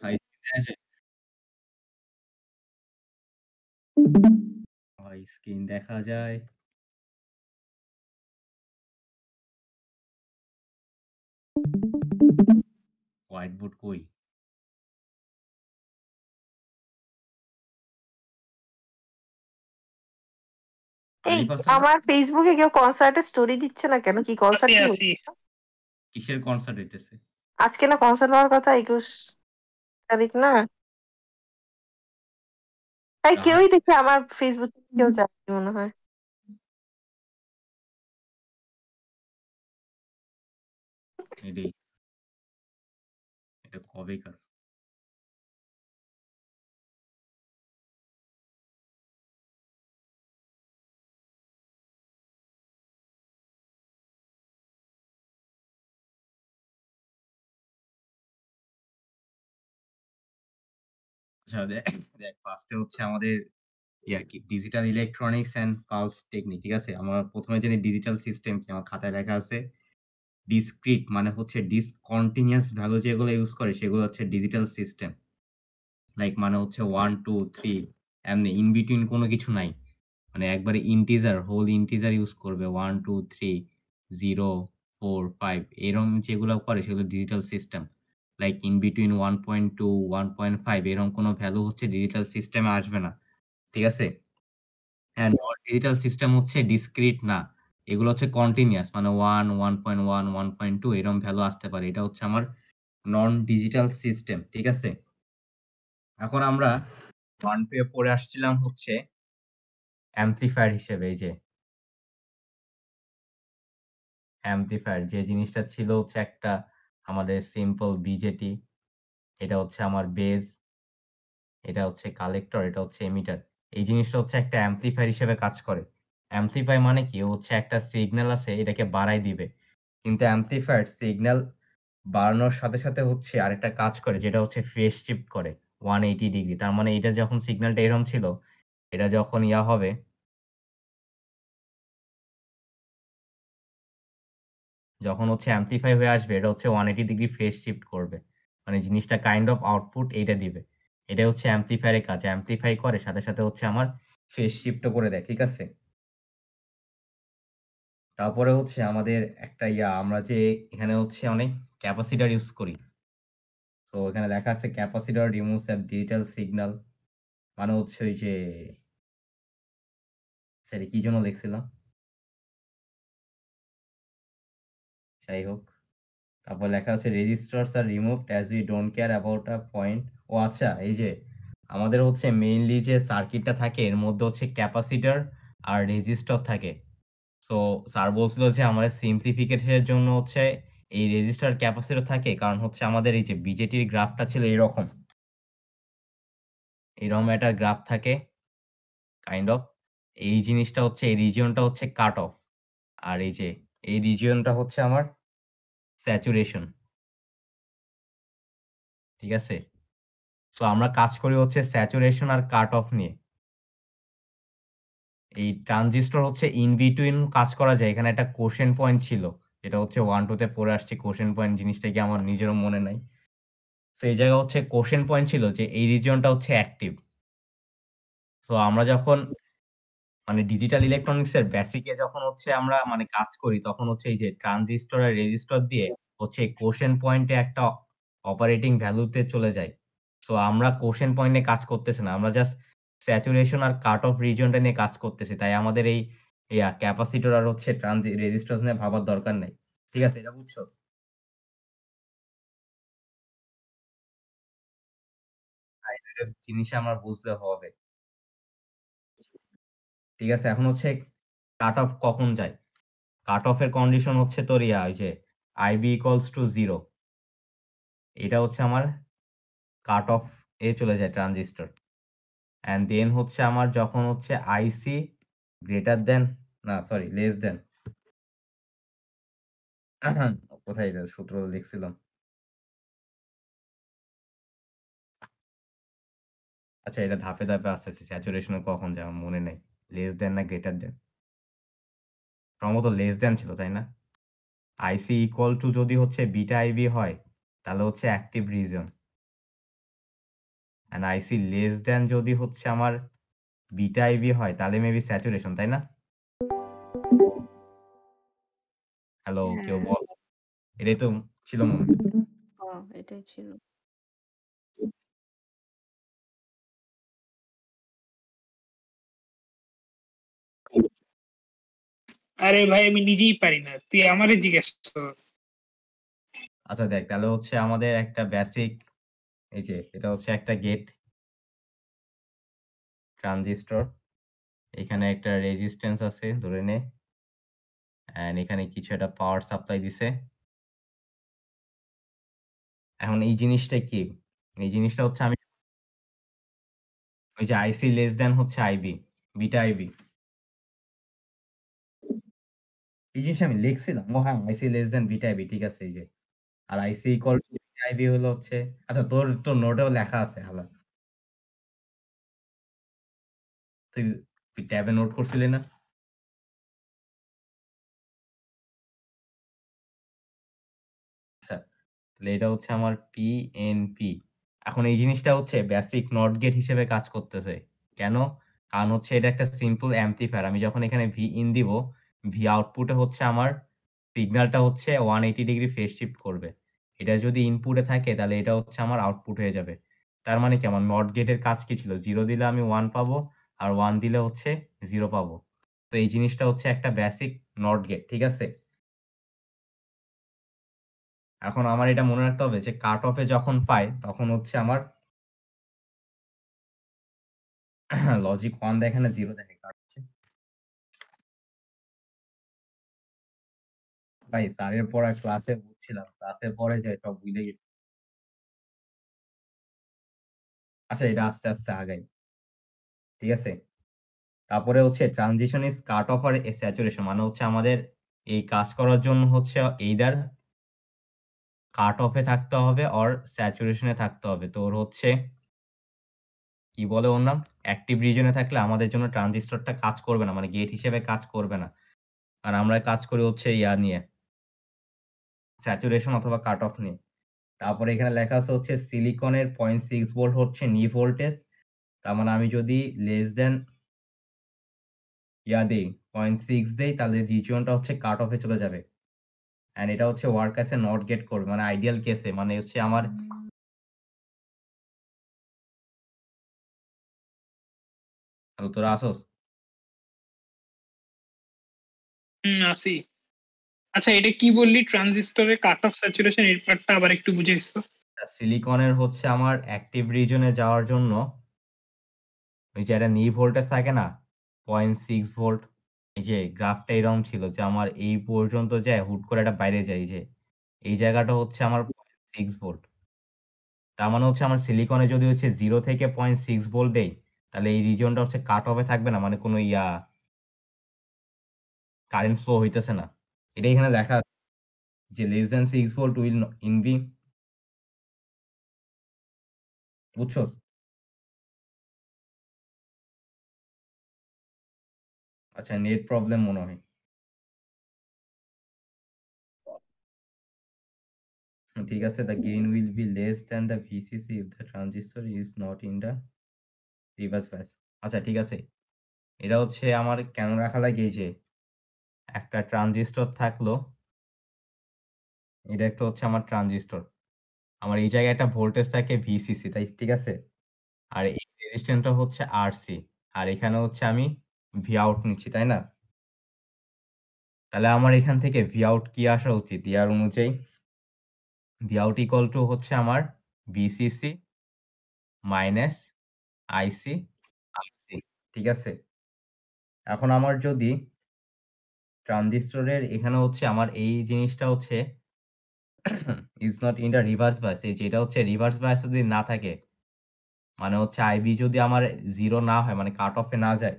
ভাই স্ক্রিনে আসে? ভাই স্ক্রিন দেখা যায়। হোয়াইট বোর্ড কই? এই 100% আমার ফেসবুকে কেউ কনসার্টে স্টোরি দিচ্ছে না কেন? কি কনসার্ট আছি কি আছি হচ্ছে? কিসের কনসার্ট হইতেছে? আজকে না কনসার্ট হওয়ার কথা 21 তারিখ না? তাই রাহাত কেউই দেখে আমার ফেসবুকে কেউ যায়নি মনে হয়। এটাই। এটা কবেকার? আচ্ছা দেখ ফার্স্টে হচ্ছে আমাদের কি digital electronics and pulse technique, ঠিক আছে? আমরা ১ম এ জানি ডিজিটাল সিস্টেম কি আমার খাতায় লেখা আছে। ডিসক্রিট মানে হচ্ছে ডিসকন্টিনিউয়াস ভ্যালু যেগুলো ইউজ করে সেগুলো হচ্ছে ডিজিটাল সিস্টেম। লাইক মানে হচ্ছে 1, 2, 3 এমনি ইন বিটুইন কোনো কিছু নাই। মানে একবারে ইন্টিজার, হোল ইন্টিজার ইউজ করবে 1, 2, 3, 0, 4, 5 এরকম যেগুলো করে সেগুলো digital system. Like in between 1.2, 1.5 এরকম কোনো ভ্যালু হচ্ছে ডিজিটাল সিস্টেমে আসবে না। ঠিক আছে? অ্যান্ড নন ডিজিটাল সিস্টেম হচ্ছে ডিসক্রিট না। এগুলো হচ্ছে কন্টিনিউয়াস মানে 1, 1.1, 1.2 এরকম ভ্যালু আসতে পারে। এটা হচ্ছে আমার নন ডিজিটাল সিস্টেম। ঠিক আছে? এখন আমরা 1, 2 এ পড়ে আসছিলাম হচ্ছে অ্যাম্প্লিফায়ার হিসেবে এই যে অ্যাম্প্লিফায়ার যে জিনিসটা ছিল হচ্ছে একটা আমাদের সিম্পল বিজেটি। এটা হচ্ছে আমার বেস, এটা হচ্ছে কালেক্টর, এটা হচ্ছে এমিটার। এই জিনিসটা হচ্ছে একটা অ্যাম্প্লিফায়ার হিসেবে কাজ করে। অ্যাম্প্লিফাই মানে কি? ও হচ্ছে একটা সিগন্যাল আছে এটাকে বাড়ায় দিবে। কিন্তু অ্যাম্প্লিফায়ার সিগন্যাল বাড়ানোর সাথে, সাথে হচ্ছে আরেকটা কাজ করে যেটা হচ্ছে ফেজ শিফট করে 180 ডিগ্রি। তার মানে এটা যখন সিগন্যালটা এরকম ছিল, এটা যখন হবে যখন হচ্ছে এমপ্লিফাই হয়ে আসবে এটা হচ্ছে 180 ডিগ্রি ফেজ শিফট করবে। মানে জিনিসটা কাইন্ড অফ আউটপুট এইটা দিবে। এটাই হচ্ছে এমপ্লিফায়ার এর কাজ। এমপ্লিফাই করে সাথে, সাথে হচ্ছে আমার ফেজ শিফট ও করে দেয়। ঠিক আছে? তারপরে হচ্ছে আমাদের একটা আমরা যে এখানে হচ্ছে অনেক ক্যাপাসিটর ইউজ করি। সো এখানে লেখা আছে ক্যাপাসিটর রিমুভস এ ডিজিটাল সিগন্যাল মানে হচ্ছে ওই যে সরি কি জন্য লিখছিলাম? যাই হোক। তারপর লেখা আছে registers are removed as we don't care about a point. ও আচ্ছা এই যে আমাদের হচ্ছে মেইনলি যে সার্কিটটা থাকে এর মধ্যে হচ্ছে ক্যাপাসিটর আর রেজিস্টর থাকে। সো স্যার বলছিল যে আমাদের সিম্পলিফিকেশন এর জন্য হচ্ছে এই রেজিস্টার ক্যাপাসিটর থাকে। কারণ হচ্ছে আমাদের এই যে বিজেটির গ্রাফটা ছিল এরকম। এরকম একটা গ্রাফ থাকে কাইন্ড অফ। এই জিনিসটা হচ্ছে এই রিজিয়নটা হচ্ছে কাট অফ। আর এই যে এই রিজিয়নটা হচ্ছে আমার স্যাচুরেশন। ঠিক আছে? সো আমরা কাজ করি হচ্ছে স্যাচুরেশন আর কাট অফ নিয়ে। এই ট্রানজিস্টর হচ্ছে ইন বিটুইন কাজ করা যায়। এখানে একটা কোশেন্ট পয়েন্ট ছিল। এটা হচ্ছে 1-2 তে পড়ে আসছি কোশেন্ট পয়েন্ট জিনিসটা কি আমার নিজেরও মনে নাই। সো এই জায়গায় হচ্ছে কোশেন্ট পয়েন্ট ছিল যে এই রিজিয়নটা হচ্ছে অ্যাক্টিভ। সো আমরা যখন মানে ডিজিটাল ইলেকট্রনিক্স এর বেসিক এ যখন হচ্ছে আমরা মানে কাজ করি তখন হচ্ছে এই যে ট্রানজিস্টর আর রেজিস্টর দিয়ে হচ্ছে কোশেন্ট পয়েন্টে একটা অপারেটিং ভ্যালুতে চলে যায়। সো আমরা কোশেন্ট পয়েন্ট নিয়ে কাজ করতেছি না। আমরা জাস্ট স্যাচুরেশন আর কাট অফ রিজিয়নটা নিয়ে কাজ করতেছি। তাই আমাদের এই ক্যাপাসিটর আর হচ্ছে রেজিস্ট্যান্স নিয়ে ভাবার দরকার নাই। ঠিক আছে? এটা বুঝছো? এই ২ টা জিনিস আমার বুঝতে হবে। ঠিক আছে? এখন হচ্ছে কাট অফ কখন যায়? কাট অফ এর কন্ডিশন হচ্ছে তোর ওই যে IB ইকুয়ালস টু 0 এটা হচ্ছে আমার কাট অফ এ চলে যায় ট্রানজিস্টর। অ্যান্ড দেন হচ্ছে আমার যখন হচ্ছে IC গ্রেটার দ্যান না সরি লেস দ্যান কোথায় এটা সূত্র লিখছিলাম? আচ্ছা এটা ধাপে, ধাপে আসতেছে। স্যাচুরেশন এ কখন যায় আমার মনে নাই। লেস দ্যান না গ্রেটার দ্যান? সম্ভবত লেস দ্যান ছিল, তাই না? IC ইকুয়াল টু যদি হচ্ছে বিটা IB হয় তাহলে হচ্ছে active reason. And IC less than যদি হচ্ছে আমার বিটা আইবি হয় তাহলে মেবি স্যাচুরেশন, তাই না? হ্যালো, কেউ হ্যাঁ। বল। এটাই তো ছিল মনে হয়। এটাই ছিল। আরে ভাই আমি নিজেই পারি না। তুই আমারে জিজ্ঞেস করস। আচ্ছা দেখ তাহলে হচ্ছে আমাদের একটা বেসিক এই যে এটা হচ্ছে একটা গেট ট্রানজিস্টর। এখানে একটা রেজিস্ট্যান্স আছে ধরে নে। অ্যান্ড এখানে কিছু একটা পাওয়ার সাপ্লাই দিছে। এখন এই জিনিসটা কি? এই জিনিসটা হচ্ছে আমি ওই যে আইসি লেস দ্যান হচ্ছে আইবি, বিটা আইবি। এই জিনিসটা আমি লিখছিলাম। ও হ্যাঁ, আইসি লেস দ্যান বিটা আইবি ঠিক আছে এই যে। আর আইসি ইকুয়াল টু বিটা আইবি হলো হচ্ছে আচ্ছা তোর নোটেও লেখা আছে হালা। তুই ট্যাবে নোট করছিলি না? আচ্ছা, তাহলে এটা হচ্ছে আমার পিএনপি। এখন এই জিনিসটা হচ্ছে বেসিক নট গেট হিসেবে কাজ করতেছে। কেন? কারণ হচ্ছে এটা একটা সিম্পল অ্যাম্পলিফায়ার। আমি যখন এখানে Vin দিব, V আউটপুটে হচ্ছে আমার সিগন্যালটা হচ্ছে 180 ডিগ্রি ফেজ শিফট করবে। এটা যদি ইনপুটে থাকে তাহলে এটা হচ্ছে আমার আউটপুট হয়ে যাবে। তার মানে কি আমার নট গেটের কাজ কি ছিল? 0 দিলে আমি 1 পাবো আর 1 দিলে হচ্ছে 0 পাবো। তো এই জিনিসটা হচ্ছে একটা বেসিক নট গেট। ঠিক আছে? এখন আমার এটা মনে রাখতে হবে যে কাট অফ এ যখন পাই তখন হচ্ছে আমার লজিক 1 দেখে না 0 দেখে কাট হচ্ছে। ভাই স্যারের পড়া ক্লাসে বুঝছিলাম। ক্লাসের পরে যাই সব ভুলে গেছি। আচ্ছা এটা আস্তে, আস্তে আগাই। ঠিক আছে? তারপরে হচ্ছে ট্রানজিশন ইস কাট অফ আর স্যাচুরেশন মানে হচ্ছে আমাদের এই কাজ করার জন্য হচ্ছে এইদার কাট অফ এ থাকতে হবে অর স্যাচুরেশন এ থাকতে হবে। তো ওর হচ্ছে কি বলে ওর নাম? অ্যাক্টিভ রিজন এ থাকলে আমাদের জন্য ট্রানজিস্টরটা কাজ করবে না। মানে গেট হিসেবে কাজ করবে না। আর আমরা কাজ করি হচ্ছে ইয়া নিয়ে স্যাচুরেশন অথবা কাট অফ নিয়ে। তারপরে এখানে লেখা আছে হচ্ছে সিলিকনের 0.6 ভোল্ট হচ্ছে নি ভোল্টেজ। তার মানে আমি যদি লেস দ্যান ইয়া দেই 0.6 দেই তাহলে রিজিয়নটা হচ্ছে কাট অফ এ চলে যাবে। অ্যান্ড এটা হচ্ছে work as a not gate করবে। মানে আইডিয়াল কেসে মানে হচ্ছে আমার হ্যালো তোরা আসোস? আছি। আচ্ছা এটা কি বললি ট্রানজিস্টরের কাট অফ স্যাচুরেশন এর পার্টটা আবার একটু বুঝাইস তো? সিলিকনের হচ্ছে আমার অ্যাক্টিভ রিজনে যাওয়ার জন্য ওই যে একটা নি ভোল্টেজ থাকে না? 0.6 ভোল্ট। এই যে গ্রাফটা এরকম ছিল যে আমার এই পর্যন্ত যায় হুট করে এটা বাইরে যায় এই যে। এই জায়গাটা হচ্ছে আমার 0.6 ভোল্ট। তার মানে হচ্ছে আমার সিলিকনে যদি হচ্ছে 0 থেকে 0.6 ভোল্ট দেই, তাহলে এই রিজিয়নটা হচ্ছে কাট অফ এ থাকবে না। মানে কোনো কারেন্ট ফ্লো হইতেছে না। এটা এখানে লেখা আছে যে less than 6 volt will in be বুঝছস? আচ্ছা নেট প্রবলেম মনে হয়। ঠিক আছে the gain will be less than the VCC if the transistor is not in the reverse bias আচ্ছা ঠিক আছে। এটা হচ্ছে আমার কেন রাখা লাগে এই যে একটা ট্রানজিস্টর থাকলো, এটা একটা হচ্ছে আমার ট্রানজিস্টর। আমার এই জায়গায় একটা ভোল্টেজ থাকে VCC তাই ঠিক আছে? আর এই রেজিস্ট্যান্সটা হচ্ছে RC। আর এখানে হচ্ছে আমি Vout নিচ্ছি, তাই না? তাহলে আমার এখান থেকে Vout কি আসা উচিত? ইয়ার অনুযায়ী Vout ইকুয়াল টু হচ্ছে আমার VCC মাইনাস IC RC ঠিক আছে? এখন আমার যদি ট্রানজিস্টরের এখানে হচ্ছে আমার এই জিনিসটা হচ্ছে is not in the reverse bias এই যে এটা হচ্ছে রিভার্স বায়াস যদি না থাকে, মানে হচ্ছে IB যদি আমার 0 না হয় মানে কাট অফ এ না যায়,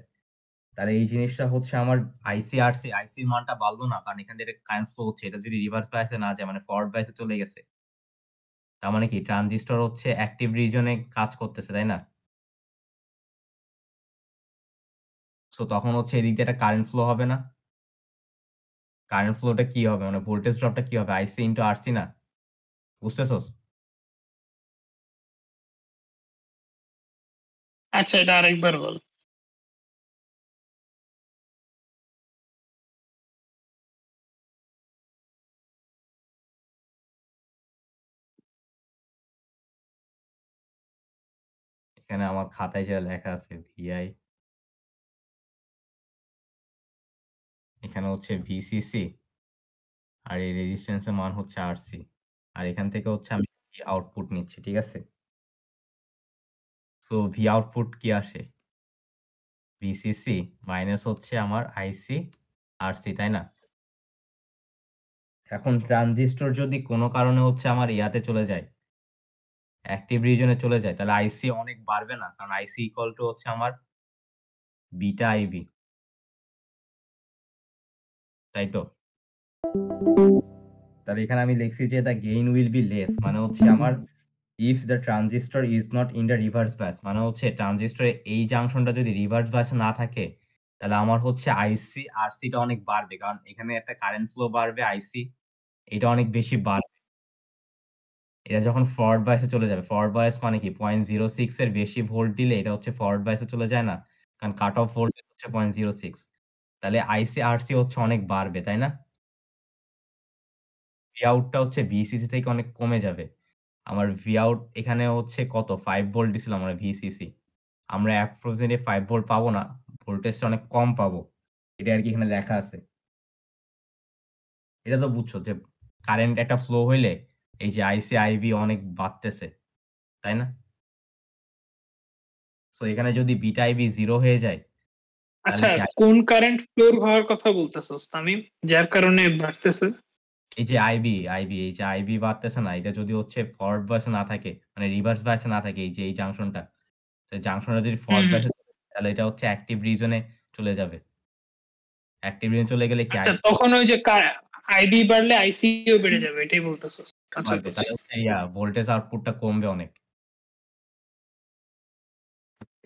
তাহলে এই জিনিসটা হচ্ছে আমার IC/RC, IC র মানটা বাড়লো না। কারণ এখান থেকে কারেন্ট ফ্লো হচ্ছে। এটা যদি রিভার্স বায়াস এ না যায় মানে ফরওয়ার্ড বায়াস এ চলে গেছে। তার মানে কি ট্রানজিস্টর হচ্ছে অ্যাক্টিভ রিজন এ কাজ করতেছে, তাই না? সো তখন হচ্ছে এদিক দিয়ে একটা কারেন্ট ফ্লো হবে না? কারেন্ট ফ্লোটা কি হবে? মানে ভোল্টেজ ড্রপটা কি হবে? IC ইন্টু RC না? বুঝতেছস? আচ্ছা, এটা আরেকবার বল। এখানে আমার খাতায় যেটা লেখা আছে VI, এখানে হচ্ছে VCC, আর এই রেজিস্ট্যান্স এর মান হচ্ছে RC। আর এখান থেকে হচ্ছে আমি V আউটপুট নিচ্ছি, ঠিক আছে? সো V আউটপুট কি আসে? VCC মাইনাস হচ্ছে আমার IC, RC, তাই না? এখন ট্রানজিস্টর যদি কোনো কারণে হচ্ছে আমার ইয়াতে চলে যায়, অ্যাক্টিভ রিজিয়ন এ চলে যায়, তাহলে IC অনেক বাড়বে না? কারণ IC ইকুয়াল টু হচ্ছে আমার বিটা IB, তাই তো? তাহলে এখানে আমি লিখছি যে the gain will be less, মানে হচ্ছে আমার if the transistor is not in the reverse bias, মানে হচ্ছে ট্রানজিস্টরের এই জাংশনটা যদি রিভার্স বায়াস না থাকে, তাহলে আমার হচ্ছে IC, RC টা অনেক বাড়বে। কারণ এখানে একটা কারেন্ট ফ্লো বাড়বে, IC এটা অনেক বেশি বাড়বে। এটা যখন ফরওয়ার্ড বায়াসে চলে যাবে, ফরওয়ার্ড বায়াস মানে কি? 0.06 এর বেশি ভোল্ট দিলে এটা হচ্ছে ফরওয়ার্ড বায়াসে চলে যায় না? কারণ কাট অফ ভোল্টেজ হচ্ছে 0.06। তাহলে IC, RC হচ্ছে অনেক বাড়বে, তাই না? Vout টা হচ্ছে VCC থেকে অনেক কমে যাবে। আমার Vout এখানে হচ্ছে কত? 5 ভোল্ট দিছিল আমার VCC। আমরা approximately 5 ভোল্ট পাবো না। ভোল্টেজটা অনেক কম পাবো। এটা আরকি এখানে লেখা আছে। এটা তো বুঝছো যে কারেন্ট একটা ফ্লো হইলে এই যে IC, IB অনেক বাড়তেছে, তাই না? সো এখানে যদি বিটা IB 0 হয়ে যায়, তাহলে আচ্ছা, কি কোন কারেন্ট ফ্লোর হওয়ার কথা বলতেছস তামিম, যার কারণে বাড়তেছে? এই যে IB এই যে IB বাড়তেছে না, এটা যদি হচ্ছে ফরওয়ার্ড বায়াসে না থাকে, মানে রিভার্স বায়াসে না থাকে, এই যে এই জাংশনটা, তো জাংশনটা যদি হুম, ফরওয়ার্ড হুম। বায়াসে তাহলে এটা হচ্ছে অ্যাক্টিভ রিজন এ চলে যাবে। অ্যাক্টিভ রিজন চলে গেলে কি আচ্ছা, IC তখন ওই যে আইবি বাড়লে আইসিও বেড়ে যাবে, এটাই বলতেছস? আচ্ছা, বাড়বে। বুঝছি। তাহলে হচ্ছে ভোল্টেজ আউটপুটটা কমবে অনেক।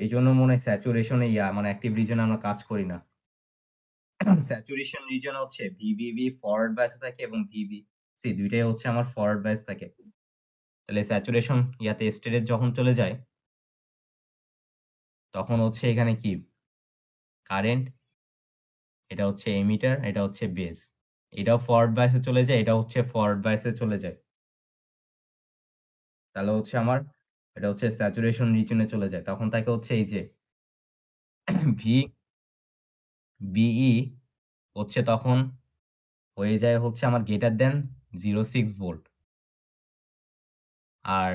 এইজন্য মনে হয় স্যাচুরেশন এ মানে অ্যাক্টিভ রিজন এ আমরা কাজ করি না। স্যাচুরেশন রিজন হচ্ছে VBB ফরওয়ার্ড বায়াসে থাকে এবং VBC দুইটাই হচ্ছে আমার ফরওয়ার্ড বায়াস থাকে। তাহলে স্যাচুরেশন স্টেটে যখন চলে যায়, তখন হচ্ছে এখানে কি? কারেন্ট, এটা হচ্ছে এমিটার, এটা হচ্ছে বেস। এটাও ফরওয়ার্ড বায়াসে চলে যায়, এটা হচ্ছে ফরওয়ার্ড বায়াসে চলে যায়। তাহলে হচ্ছে আমার এটা হচ্ছে স্যাচুরেশন রিজিয়ন এ চলে যায়। তখন তাকে হচ্ছে এই যে VBE হচ্ছে তখন হয়ে যায় হচ্ছে আমার গ্রেটার দ্যান 06 ভোল্ট। আর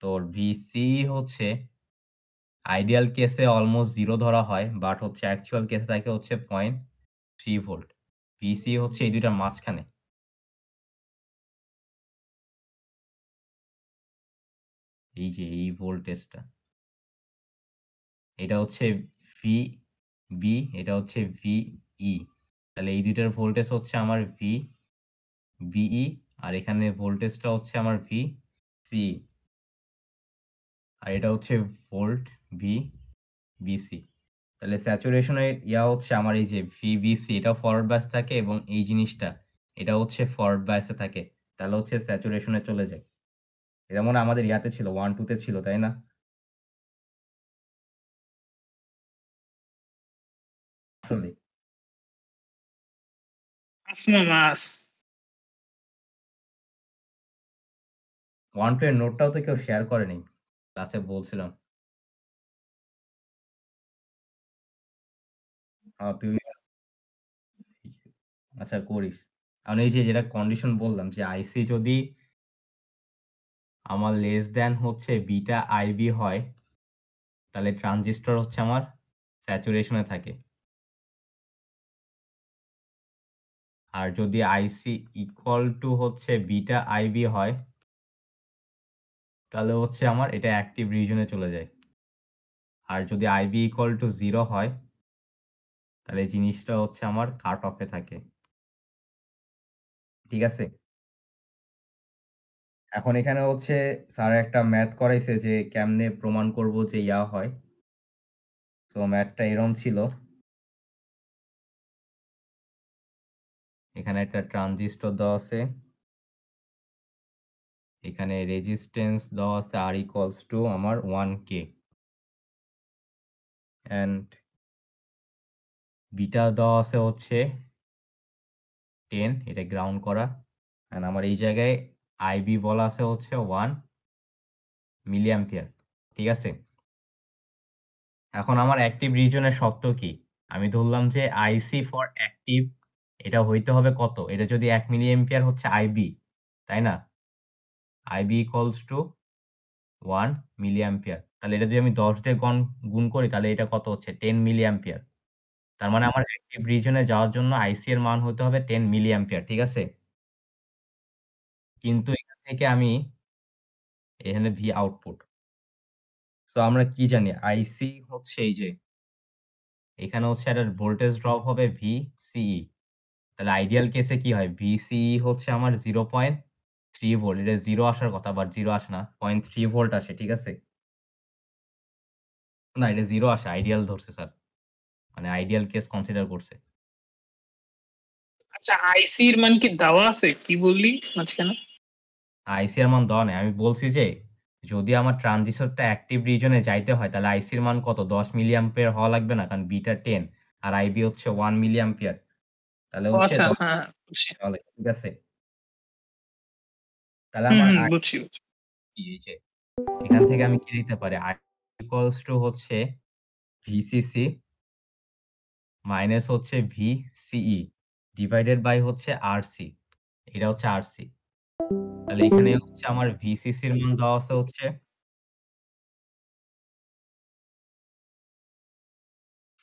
তোর VC হচ্ছে আইডিয়াল কেসে অলমোস্ট 0 ধরা হয়। বাট হচ্ছে অ্যাকচুয়াল কেসে থাকে হচ্ছে 0.3 ভোল্ট। VC হচ্ছে এই ২ টার মাঝখানে। এই যে এই ভোল্টেজটা। এটা হচ্ছে VB, এটা হচ্ছে VE। তাহলে এই ২ টার ভোল্টেজ হচ্ছে আমার VBE, আর এখানে ভোল্টেজটা হচ্ছে আমার VC। আর এটা হচ্ছে ভোল্ট VBC। তাহলে স্যাচুরেশন এর হচ্ছে আমার এই যে VBC, এটাও ফরওয়ার্ড বায়াস থাকে এবং এই জিনিসটা এটা হচ্ছে ফরওয়ার্ড বায়াসে থাকে। তাহলে হচ্ছে স্যাচুরেশন এ চলে যায়। এটা মনে হয় আমাদের ছিল 1-2 তে ছিল, তাই না? আসলেই। আসমা মাস। 1-2 এর নোটটাও তো কেউ শেয়ার করেনি। ক্লাসে বলছিলাম। তুই আচ্ছা করিস। কারণ এই যে যেটা কন্ডিশন বললাম যে IC যদি আমার লেস দ্যান হচ্ছে বিটা IB হয়, তাহলে ট্রানজিস্টর হচ্ছে আমার স্যাচুরেশন এ থাকে। আর যদি IC ইকুয়াল টু হচ্ছে বিটা IB হয়, তাহলে হচ্ছে আমার এটা অ্যাক্টিভ রিজন এ চলে যায়। আর যদি IB ইকুয়াল টু 0 হয়, তাহলে জিনিসটা হচ্ছে আমার কাট অফ এ থাকে। ঠিক আছে? এখন এখানে হচ্ছে স্যার একটা ম্যাথ করাইছে যে কেমনে প্রমাণ করব যে হয়। সো ম্যাথটা এরকম ছিল। এখানে একটা ট্রানজিস্টর দেওয়া আছে। এখানে রেজিস্ট্যান্স দেওয়া আছে R ইকুয়ালস টু আমার 1K। অ্যান্ড বিটা দেওয়া আছে হচ্ছে 10 এটা গ্রাউন্ড করা। অ্যান্ড আমার এই জায়গায় আইবি বলা আছে হচ্ছে 1 মিলিঅ্যাম্পিয়ার। ঠিক আছে? এখন আমার অ্যাক্টিভ রিজনের শর্ত কি? আমি ধরলাম যে আইসি ফর অ্যাক্টিভ এটা হইতে হবে কত? এটা যদি 1 মিলিঅ্যাম্পিয়ার হচ্ছে আইবি, তাই না? IB equals to 1 milliampere. তাহলে এটা যদি আমি 10 দিয়ে গুণ করি তাহলে এটা কত হচ্ছে? 10 মিলিঅ্যাম্পিয়ার। তার মানে আমার অ্যাক্টিভ রিজনে যাওয়ার জন্য আইসি এর মান হতে হবে 10 মিলিঅ্যাম্পিয়ার। ঠিক আছে? কিন্তু এখান থেকে আমি এখানে ভি আউটপুট। সো আমরা কি জানি? আইসি হচ্ছে এই যে এখানে হচ্ছে একটা ভোল্টেজ ড্রপ হবে ভিসিই। তাহলে আইডিয়াল কেসে কি হয়? ভিসিই হচ্ছে আমার 0.3 ভোল্ট। এটা 0 আসার কথা বাট 0 আসে না। 0.3 ভোল্ট আসে। ঠিক আছে? না এটা 0 আসে। আইডিয়াল ধরছে স্যার। মানে আইডিয়াল কেস কনসিডার করছে। আচ্ছা আইসি এর মান কি দেওয়া আছে? কি বললি মাঝখানে? আইসি এর মান দেওয়া নাই। আমি বলছি যে যদি আমার ট্রানজিস্টরটা অ্যাক্টিভ রিজনে যাইতে হয় তাহলে আইসি এর মান কত? 10 মিলিঅ্যাম্পিয়ার হওয়া লাগবে না? কারণ বিটা 10 আর আইবি হচ্ছে 1 মিলিঅ্যাম্পিয়ার। তাহলে ও হচ্ছে আচ্ছা 10 হ্যাঁ বুঝছি। হওয়া লাগবে। ঠিক আছে? তাহলে হুম, আমার হুম বুঝছি। কি এই যে এখান থেকে আমি কি লিখতে পারি? I ইকুয়ালস টু হচ্ছে ভিসিসি মাইনাস হচ্ছে ভিসিই ডিভাইডেড বাই হচ্ছে আরসি। এটা হচ্ছে আরসি। তাহলে এখানে হচ্ছে আমার ভিসিসি এর মান দেওয়া আছে হচ্ছে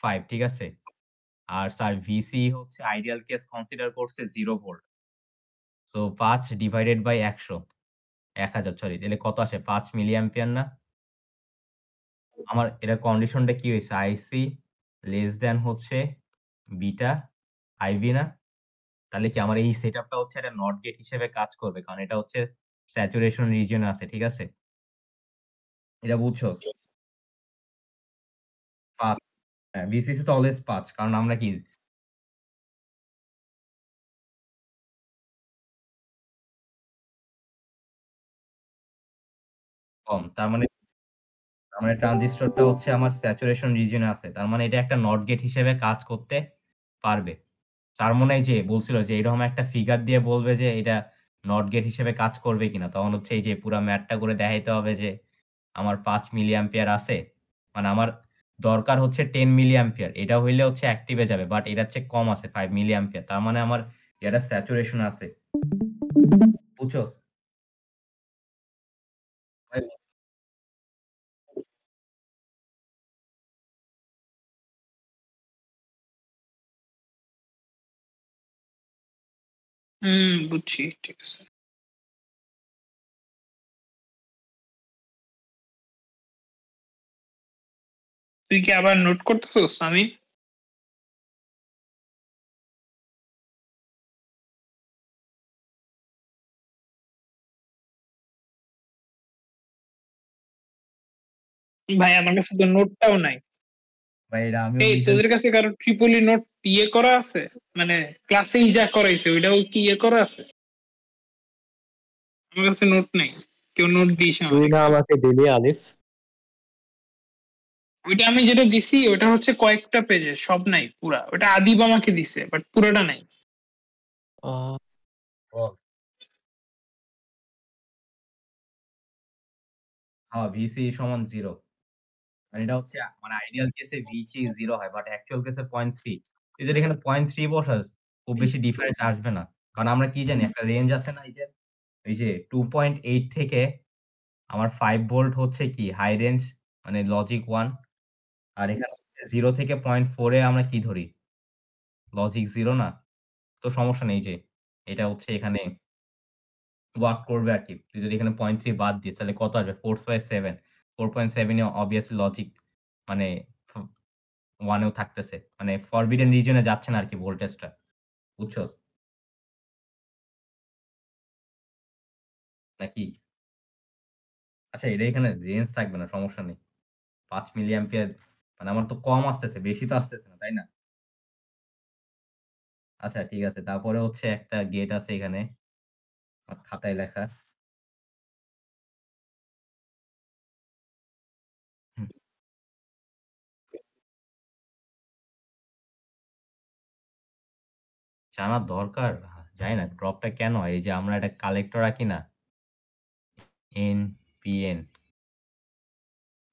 5 ঠিক আছে? আর স্যার ভিসিই হচ্ছে আইডিয়াল কেস কনসিডার করছে 0 volt. So 5 divided by 100 1000 sorry তাহলে কত আসে? 5 মিলিঅ্যাম্পিয়ার না? আমার এটার কন্ডিশনটা কি হইছে? আইসি লেস দ্যান হচ্ছে বিটা আইবি না? তাহলে কি আমার এই সেটআপটা হচ্ছে একটা নট গেট হিসেবে কাজ করবে। কারণ এটা হচ্ছে স্যাচুরেশন রিজিয়ন এ আছে। ঠিক আছে? এটা বুঝছোস? ৫ হ্যাঁ, VCC তো অলওয়েজ ৫ কারণ আমরা কি কম। তার মানে ট্রানজিস্টরটা হচ্ছে আমার স্যাচুরেশন রিজিয়ন এ আছে। তার মানে এটা একটা নট গেট হিসেবে কাজ করতে পারবে। তার মনে হয় যে বলছিল যে এরকম একটা ফিগার দিয়ে বলবে যে এটা নট গেট হিসেবে কাজ করবে কিনা। তখন হচ্ছে এই যে পুরা ম্যাথটা করে দেখাইতে হবে যে আমার ৫ মিলিঅ্যাম্পিয়ার আছে। মানে আমার দরকার হচ্ছে 10 মিলিঅ্যাম্পিয়ার। এটা হইলে হচ্ছে অ্যাক্টিভ এ যাবে। বাট এটার চেয়ে কম আছে 5 মিলিঅ্যাম্পিয়ার। তার মানে আমার এটা স্যাচুরেশন আছে। বুঝছোস? ভাই হুম বুঝছি ঠিক আছে। তুই কি আবার নোট করতেছস আমি? ভাই আমার কাছে তো নোটটাও নাই। ভাই এটা আমিও এই রিসেন্ট তোদের কাছে কারো ট্রিপলি নোট ইয়ে করা আছে? মানে ক্লাসেই যা করাইছে ওইটাও কি ইয়ে করা আছে? আমার কাছে নোট নাই। কেউ নোট দিস তুই আমারে না একটু। আমাকে দিলি আলিফ। ওইটা আমি যেটা দিছি ওটা হচ্ছে কয়েকটা পেজে, সব নাই পুরা। ওটা আদিব আমাকে দিছে বাট পুরোটা নাই। আহ, বল। হ্যাঁ, VC সমান 0 মানে এটা হচ্ছে মানে আইডিয়াল কেসে VC 0 হয় বাট অ্যাকচুয়াল কেসে 0.3 তুই যদি এখানে 0.3 বসাস খুব বেশি ডিফারেন্স আসবে না। কারণ আমরা কি জানি একটা রেঞ্জ আছে না এই যে 2.8 থেকে আমার 5 ভোল্ট হচ্ছে কি হাই রেঞ্জ মানে লজিক 1 আর এখানে 0 থেকে 0.4 এ আমরা কি ধরি? লজিক 0 না? তো সমস্যা নেই যে এটা হচ্ছে এখানে ওয়ার্ক করবে আরকি। তুই যদি এখানে 0.3 বাদ দিস তাহলে কত আসবে? 4/7 4.7 এ obviously লজিক মানে 1 এও থাকতেছে। মানে ফরবিডেন রিজন এ যাচ্ছে না আরকি ভোল্টেজটা। বুঝছস? নাকি? আচ্ছা এটা এখানে রেঞ্জ থাকবে না, সমস্যা নেই। ৫ মিলিঅ্যাম্পিয়ার মানে আমার তো কম আসতেছে, বেশি তো আসতেছে না, তাই না? আচ্ছা ঠিক আছে। তারপরে হচ্ছে একটা গেট আছে এখানে। আমার খাতায় লেখা। হুম, জানার দরকার? জানি না ড্রপটা কেন হয়? এই যে আমরা একটা কালেক্টর রাখি না? NPN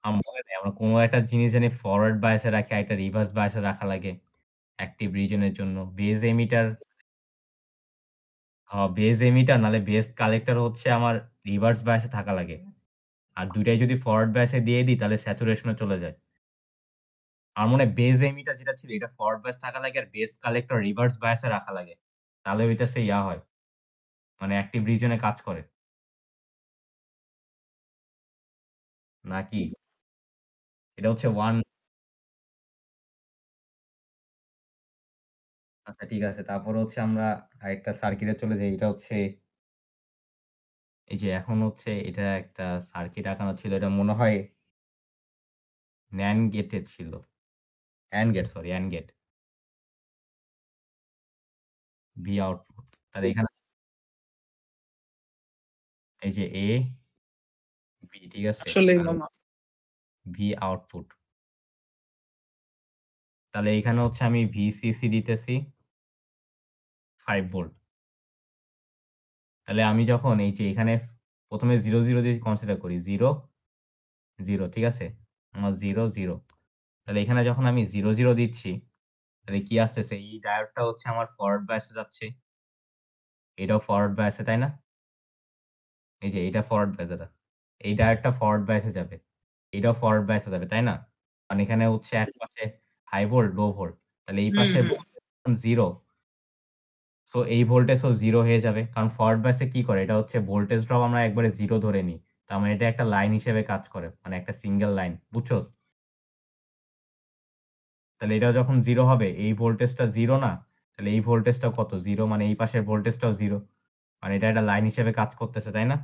আমার মনে নেই আমরা কোন একটা জিনিস জানি ফরওয়ার্ড বায়াস এ রাখি, আরেকটা রিভার্স বায়াস এ রাখা লাগে অ্যাক্টিভ রিজন এর জন্য। বেজ এমিটার নাহলে বেজ কালেক্টর হচ্ছে আমার রিভার্স বায়াস এ থাকা লাগে। আর ২ টাই যদি ফরওয়ার্ড বায়াস এ দিয়ে দিই তাহলে স্যাচুরেশন এ চলে যায়। আমার মনে হয় বেজ এমিটার যেটা ছিল এটা ফরওয়ার্ড বায়াস থাকা লাগে আর বেজ কালেক্টর রিভার্স বায়াস এ রাখা লাগে। তাহলে হইতেছে হয়। মানে অ্যাক্টিভ রিজন এ কাজ করে। নাকি? এটা হচ্ছে 1 আচ্ছা ঠিক আছে। তারপর হচ্ছে আমরা আরেকটা সার্কিটে চলে যাই। এটা হচ্ছে এই যে এখন হচ্ছে এটা একটা সার্কিট আঁকানো ছিল। এটা মনে হয় NAND গেটের ছিল। AND gate. V output. তাহলে এখানে এই যে A, B ঠিক আছে? আসলেই আর মামা। V output. তাহলে এখানে হচ্ছে আমি VCC দিতেছি 5 ভোল্ট। তাহলে আমি যখন এই যে এখানে ১ম এ ০, ০ দিয়ে কনসিডার করি। ০, ০ ঠিক আছে? আমার ০, ০ তাহলে এখানে যখন আমি ০, ০ দিচ্ছি তাহলে কি আসতেছে? এই ডায়োডটা হচ্ছে আমার ফরওয়ার্ড বায়াস এ যাচ্ছে। এটাও ফরওয়ার্ড বায়াস এ, তাই না? এই যে এটা ফরওয়ার্ড বায়াস এটা। এই ডায়োডটা ফরওয়ার্ড বায়াস এ যাবে। এটাও ফরওয়ার্ড বায়াস এ যাবে, তাই না? কারণ এখানে হচ্ছে এক পাশে হাই ভোল্ট, লো ভোল্ট। তাহলে এই হুম, পাশে হুম। ভোল্টেজ যখন 0 সো এই ভোল্টেজও 0 হয়ে যাবে। কারণ ফরওয়ার্ড বায়াস এ কি করে? এটা হচ্ছে ভোল্টেজ ড্রপ আমরা একবারে 0 ধরে নিই। তার মানে এটা একটা লাইন হিসেবে কাজ করে। মানে একটা সিঙ্গেল লাইন। বুঝছোস? তাহলে এটাও যখন 0 হবে, এই ভোল্টেজটা 0 না? তাহলে এই ভোল্টেজটাও কত? 0 মানে এই পাশের ভোল্টেজটাও 0 মানে এটা একটা লাইন হিসেবে কাজ করতেছে, তাই না?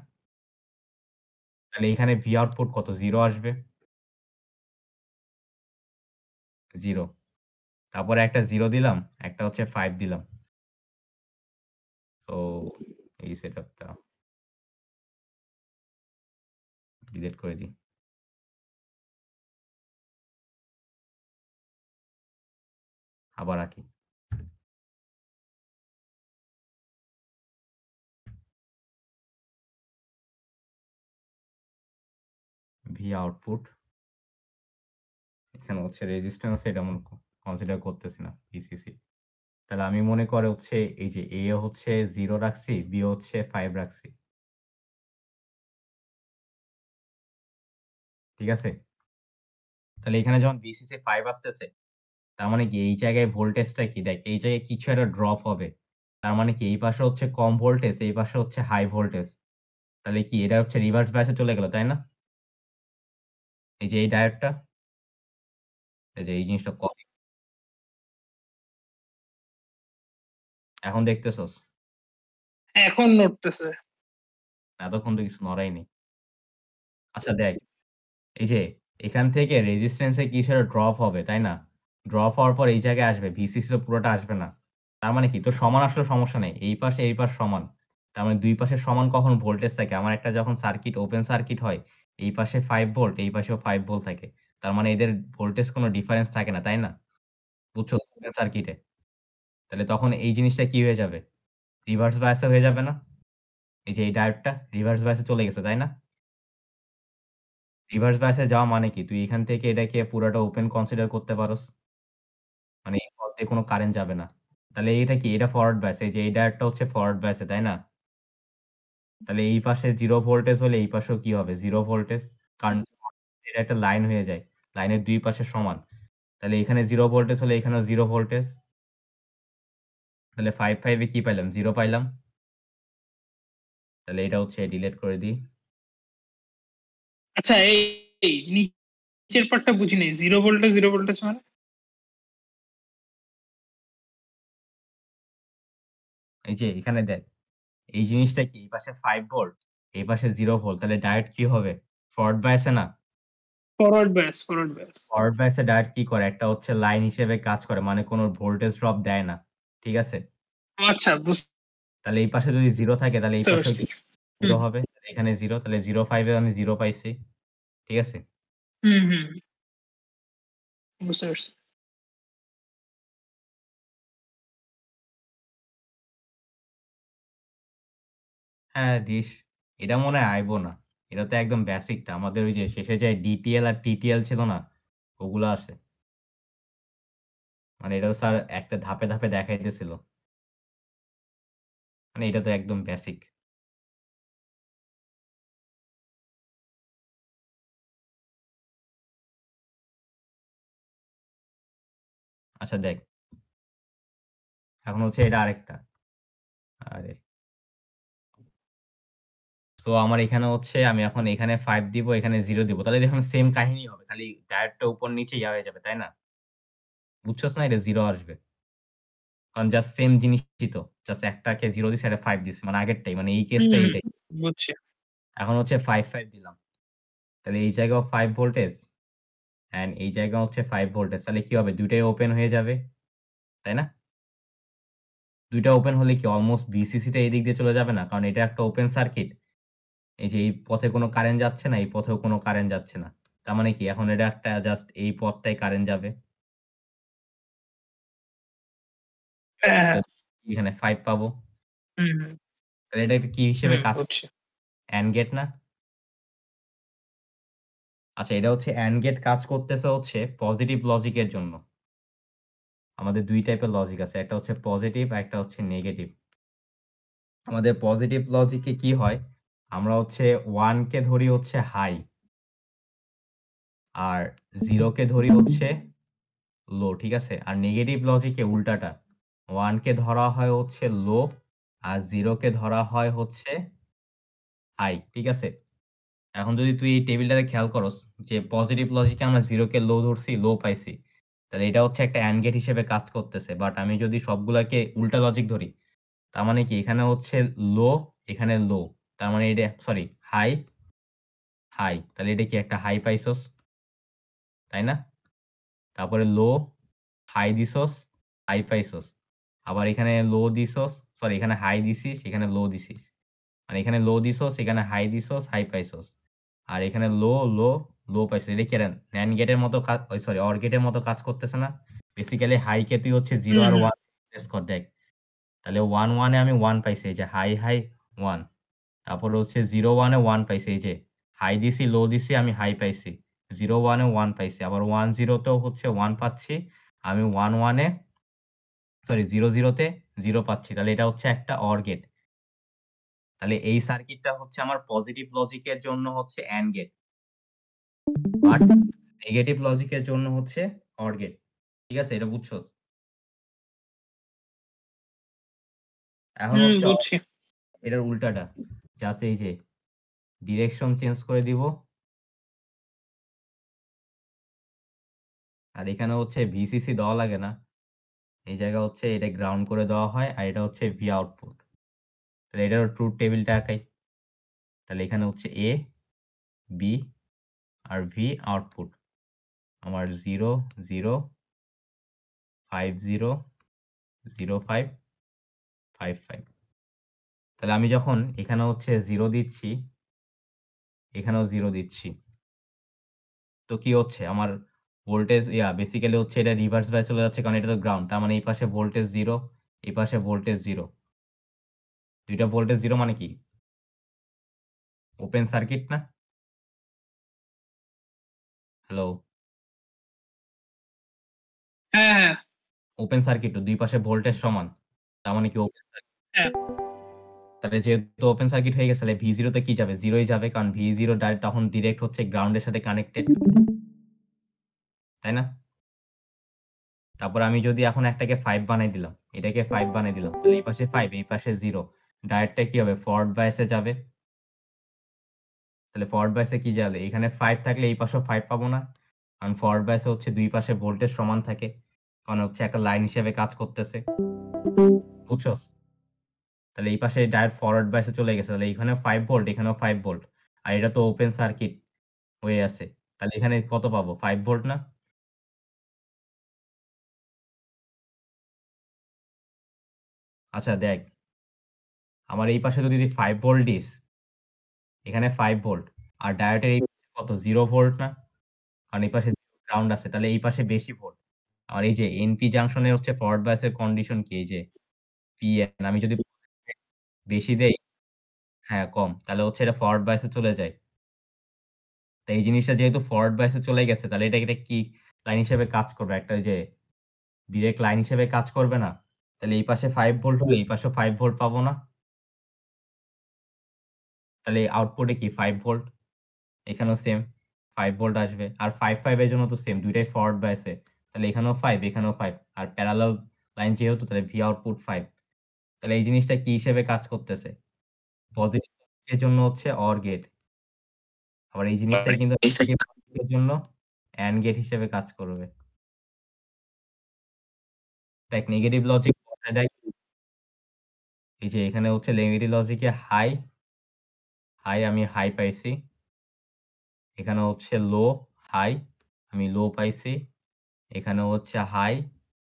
তাহলে এখানে V আউটপুট কত? 0 আসবে। 0 তারপরে একটা 0 দিলাম, একটা হচ্ছে 5 দিলাম। তো এই সেটআপটা ডিলিট করে দিই। আবার আঁকি। V আউটপুট এখানে হচ্ছে রেজিস্ট্যান্স এটা আমরা কনসিডার করতেছি না VCC। তাহলে আমি মনে করে হচ্ছে এই যে A হচ্ছে 0 রাখছি, B হচ্ছে 5 রাখছি। ঠিক আছে? তাহলে এখানে যখন VCC 5 আসতেছে, তার মানে কি এই জায়গায় ভোল্টেজটা কি? দেখ এই জায়গায় কিছু একটা ড্রপ হবে। তার মানে কি এই পাশে হচ্ছে কম ভোল্টেজ, এই পাশে হচ্ছে হাই ভোল্টেজ। তাহলে কি এটা হচ্ছে রিভার্স বায়াসে চলে গেল, তাই না? এই যে এই ডায়োডটা, এই যে এই জিনিসটা এখন দেখতেছস? এখন নড়তেছে। এতক্ষণ তো কিছু নড়ায়নি। আচ্ছা দেখ, এই যে এখান থেকে রেজিস্ট্যান্স এ কিছু একটা ড্রপ হবে, তাই না? ড্রপ হওয়ার পর এই জায়গায় আসবে। VCC তো পুরোটা আসবে না। তার মানে কি? তোর সমান আসলেও সমস্যা নেই। এই পাশে এই পাশ সমান। তার মানে ২ পাশের সমান কখন ভোল্টেজ থাকে? আমার একটা যখন সার্কিট ওপেন সার্কিট হয়, এই পাশে 5 ভোল্ট, এই পাশেও 5 ভোল্ট থাকে। তার মানে এদের ভোল্টেজ কোনো ডিফারেন্স থাকে না, তাই না? বুঝছো? ওপেন সার্কিটে। তাহলে তখন এই জিনিসটা কি হয়ে যাবে? রিভার্স বায়াস এ হয়ে যাবে না? এই যে এই ডায়োডটা রিভার্স বায়াস এ চলে গেছে, তাই না? রিভার্স বায়াস এ যাওয়া মানে কি? তুই এখান থেকে এটাকে পুরাটা ওপেন কনসিডার করতে পারোস। মানে এই পথ দিয়ে কোন কারেন্ট যাবে না। তাহলে এটা কি? এটা ফরওয়ার্ড বায়াস। এই যে এই ডায়োডটা হচ্ছে ফরওয়ার্ড বায়াস এ, তাই না? তাহলে এই পাশে 0 ভোল্টেজ হলে এই পাশেও কি হবে? 0 ভোল্টেজ। কারণ এটা একটা লাইন হয়ে যায়। লাইনের ২ পাশে সমান। তাহলে এখানে 0 ভোল্টেজ হলে এখানেও 0 ভোল্টেজ। তাহলে 5, 5 এ কি পাইলাম? 0 পাইলাম। তাহলে এটা হচ্ছে ডিলিট করে দিই। আচ্ছা এই নিচের পার্টটা বুঝি নাই। 0 ভোল্টেজ মানে? এই যে এখানে দেখ, এই জিনিসটা কি? এই পাশে 5 ভোল্ট, এই পাশে 0 ভোল্ট। তাহলে ডায়োড কি হবে? ফরওয়ার্ড বায়াস এ না? Forward bias. ফরওয়ার্ড বায়াস এ ডায়োড কি করে? একটা হচ্ছে লাইন হিসেবে কাজ করে। মানে কোন ভোল্টেজ ড্রপ দেয় না। ঠিক আছে? আচ্ছা বুঝতে তাহলে এই পাশে যদি 0 থাকে তাহলে এই পাশেও পারছি। কি 0 হুম, হবে? তাহলে এখানে 0 তাহলে 0, 5 এ আমি 0 পাইছি। ঠিক আছে? হুম, হুম। বুঝতে পারছি। হ্যাঁ, এটা মনে হয় আইবো না। এটা তো একদম বেসিকটা। আমাদের ওই যে শেষে যে ডিটিএল আর টিটিএল ছিল না? ওগুলা আছে। মানে এটাও স্যার একটা ধাপে, ধাপে দেখাইতেছিল। মানে এটা তো একদম বেসিক। আচ্ছা দেখ। এখন হচ্ছে এটা আরেকটা। আরে! সো আমার এখানে হচ্ছে আমি এখন এখানে 5 দিব, এখানে 0 দিব। তাহলে দেখুন সেম কাহিনী হবে। খালি ডায়োডটা উপর নিচে ইয়া হয়ে যাবে, তাই না? বুঝছস না? এটা 0 আসবে। কারণ জাস্ট সেম জিনিসই তো। জাস্ট একটাকে 0 দিছি, আরেকটা 5 দিছি। মানে আগেরটাই। মানে এই কেসটাই হুম, এটাই। বুঝছি। এখন হচ্ছে 5, 5 দিলাম। তাহলে এই জায়গাও 5 ভোল্টেজ অ্যান্ড এই জায়গাও হচ্ছে 5 ভোল্টেজ। তাহলে কি হবে? ২ টাই ওপেন হয়ে যাবে। তাই না? ২ টা ওপেন হলে কি অলমোস্ট VCC টা এদিক দিয়ে চলে যাবে না? কারণ এটা একটা ওপেন সার্কিট। এই যে এই পথে কোনো কারেন্ট যাচ্ছে না, এই পথেও কোনো কারেন্ট যাচ্ছে না। তার মানে কি? এখন এটা একটা জাস্ট এই পথটাই কারেন্ট যাবে। হ্যাঁ, হ্যাঁ। তাহলে এখানে 5 পাবো। হুম, হুম, তাহলে এটা কি হিসেবে কাজ করে? বুঝছি। AND গেট না? আচ্ছা এটা হচ্ছে AND গেট কাজ করতেছে হচ্ছে পজিটিভ লজিকের জন্য। আমাদের ২ টাইপের লজিক আছে। একটা হচ্ছে পজিটিভ, আরেকটা হচ্ছে নেগেটিভ। আমাদের পজিটিভ লজিকে কি হয়? আমরা হচ্ছে 1 কে ধরি হচ্ছে হাই আর 0 কে ধরি হচ্ছে লো, ঠিক আছে? আর নেগেটিভ লজিকে উল্টাটা। 1 কে ধরা হয় হচ্ছে লো আর 0 কে ধরা হয় হচ্ছে হাই, ঠিক আছে? এখন যদি তুই এই টেবিলটাতে খেয়াল করস যে পজিটিভ লজিকে আমরা 0 কে লো ধরছি, লো পাইছি। তাহলে এটা হচ্ছে একটা AND গেট হিসেবে কাজ করতেছে। বাট আমি যদি সবগুলাকে উল্টা লজিক ধরি, তার মানে কি এখানে হচ্ছে লো, এখানে লো। তার মানে এটা সরি হাই, হাই। তাহলে এটা কি একটা হাই পাইছস, তাই না? তারপরে লো, হাই দিছস, হাই পাইছস। আবার এখানে লো দিছস, সরি এখানে হাই দিছিস, এখানে লো দিছিস। মানে এখানে লো দিছস, এখানে হাই দিছস, হাই পাইছস। আর এখানে লো, লো, লো পাইছস। এটা কি NAND গেটের মতো ওই সরি OR গেটের মতো কাজ করতেছে না? বেসিক্যালি হাই কে তুই হচ্ছে 0 হুম, আর হুম। 1 রিপ্লেস কর দেখ। তাহলে 1, 1 এ আমি 1 পাইছি। এই যে হাই, হাই 1। তারপরে হচ্ছে 0, 1 এ 1 পাইছি। এই যে হাই দিছি, লো দিছি, আমি হাই পাইছি। 0, 1 এ 1 পাইছি। আবার 1, 0 তেও হচ্ছে 1 পাচ্ছি। আমি 1, 1 এ সরি 0, 0 তে 0 পাচ্ছি। তাহলে এটা হচ্ছে একটা OR গেট। তাহলে এই সার্কিটটা হচ্ছে আমার পজিটিভ লজিকের জন্য হচ্ছে AND গেট। বাট নেগেটিভ লজিকের জন্য হচ্ছে OR গেট। ঠিক আছে? এটা বুঝছস? এখন হুম, হচ্ছে বুঝছি। এটার উল্টাটা। জাস্ট এই যে ডিরেকশন চেঞ্জ করে দিব। আর এখানে হচ্ছে VCC দেওয়া লাগে না। এই জায়গা হচ্ছে এটা গ্রাউন্ড করে দেওয়া হয় আর এটা হচ্ছে V আউটপুট। তাহলে এটারও ট্রুথ টেবিলটা আঁকাই। তাহলে এখানে হচ্ছে A, B আর V আউটপুট। আমার 0, 0, 5, 0, 0, 5, 5, 5। তাহলে আমি যখন এখানে হচ্ছে 0 দিচ্ছি, এখানেও 0 দিচ্ছি। তো কি হচ্ছে? আমার ভোল্টেজ বেসিক্যালি হচ্ছে এটা রিভার্স বাইয়ে চলে যাচ্ছে কারণ এটা তো গ্রাউন্ড। তার মানে এই পাশে ভোল্টেজ 0, এই পাশে ভোল্টেজ 0। ২ টা ভোল্টেজ 0 মানে কি? ওপেন সার্কিট না? হ্যালো? হ্যাঁ, হ্যাঁ, ওপেন সার্কিট তো ২ পাশে ভোল্টেজ সমান। তার মানে কি ওপেন সার্কিট। হ্যাঁ। তাহলে যেহেতু ওপেন সার্কিট হয়ে গেছে তাহলে V0 তে কি যাবে? 0 ই যাবে কারণ V0 ডাইরেক্ট তখন ডিরেক্ট হচ্ছে গ্রাউন্ডের সাথে কানেক্টেড। তাই না? তারপর আমি যদি এখন একটাকে 5 বানাই দিলাম, এটাকে 5 বানাই দিলাম। তাহলে এই পাশে 5, এই পাশে 0। ডাইরেক্টটা কি হবে? ফরওয়ার্ড বায়াসে যাবে। তাহলে ফরওয়ার্ড বায়াসে কি যাবে? এখানে 5 থাকলে এই পাশেও 5 পাবো না? কারণ ফরওয়ার্ড বায়াসে হচ্ছে ২ পাশে ভোল্টেজ সমান থাকে। কারণ হচ্ছে একটা লাইন হিসেবে কাজ করতেছে। বুঝছস? তাহলে এই পাশে ডাইরেক্ট ফরওয়ার্ড বায়াসে চলে গেছে। তাহলে এখানেও 5 ভোল্ট, এখানেও 5 ভোল্ট। আর এটা তো ওপেন সার্কিট হয়ে আছে। তাহলে এখানে কত পাবো? 5 ভোল্ট না? আচ্ছা দেখ, আমার এই পাশে যদি 5 ভোল্ট দিস, এখানে 5 ভোল্ট। আর ডায়োডের এই পাশে কত? 0 ভোল্ট না? কারণ এই পাশে গ্রাউন্ড আছে। তাহলে এই পাশে বেশি ভোল্ট। আর এই যে NP জাংশনের হচ্ছে ফরওয়ার্ড বায়াসের কন্ডিশন কি? এই যে PN আমি যদি বেশি দেই হ্যাঁ, কম। তাহলে হচ্ছে এটা ফরওয়ার্ড বায়াসে চলে যায়। তো এই জিনিসটা যেহেতু ফরওয়ার্ড বায়াসে চলে গেছে তাহলে এটা কি লাইন হিসেবে কাজ করবে? একটা ওই যে ডিরেক্ট লাইন হিসেবে কাজ করবে না? তাহলে এই পাশে 5 ভোল্ট হলে এই পাশেও 5 ভোল্ট পাবো না? তাহলে আউটপুটে কি 5 ভোল্ট? এখানেও সেম 5 ভোল্ট আসবে। আর 5, 5 এর জন্য তো সেম ২ টাই ফরওয়ার্ড বায়াসে। তাহলে এখানেও 5 এখানেও 5 আর প্যারালাল লাইন যেহেতু তাহলে ভি আউটপুট 5। তাহলে এই জিনিসটা কি হিসেবে কাজ করতেছে? পজিটিভ এর জন্য হচ্ছে OR গেট। আবার এই জিনিসটাই কিন্তু নেগেটিভ এর জন্য AND গেট হিসেবে কাজ করবে। দেখ নেগেটিভ লজিক কোথায় দেখ এই যে এখানে হচ্ছে নেগেটিভ লজিকে হাই আমি হাই পাইছি। এখানে হচ্ছে লো, হাই আমি লো পাইছি। এখানে হচ্ছে হাই,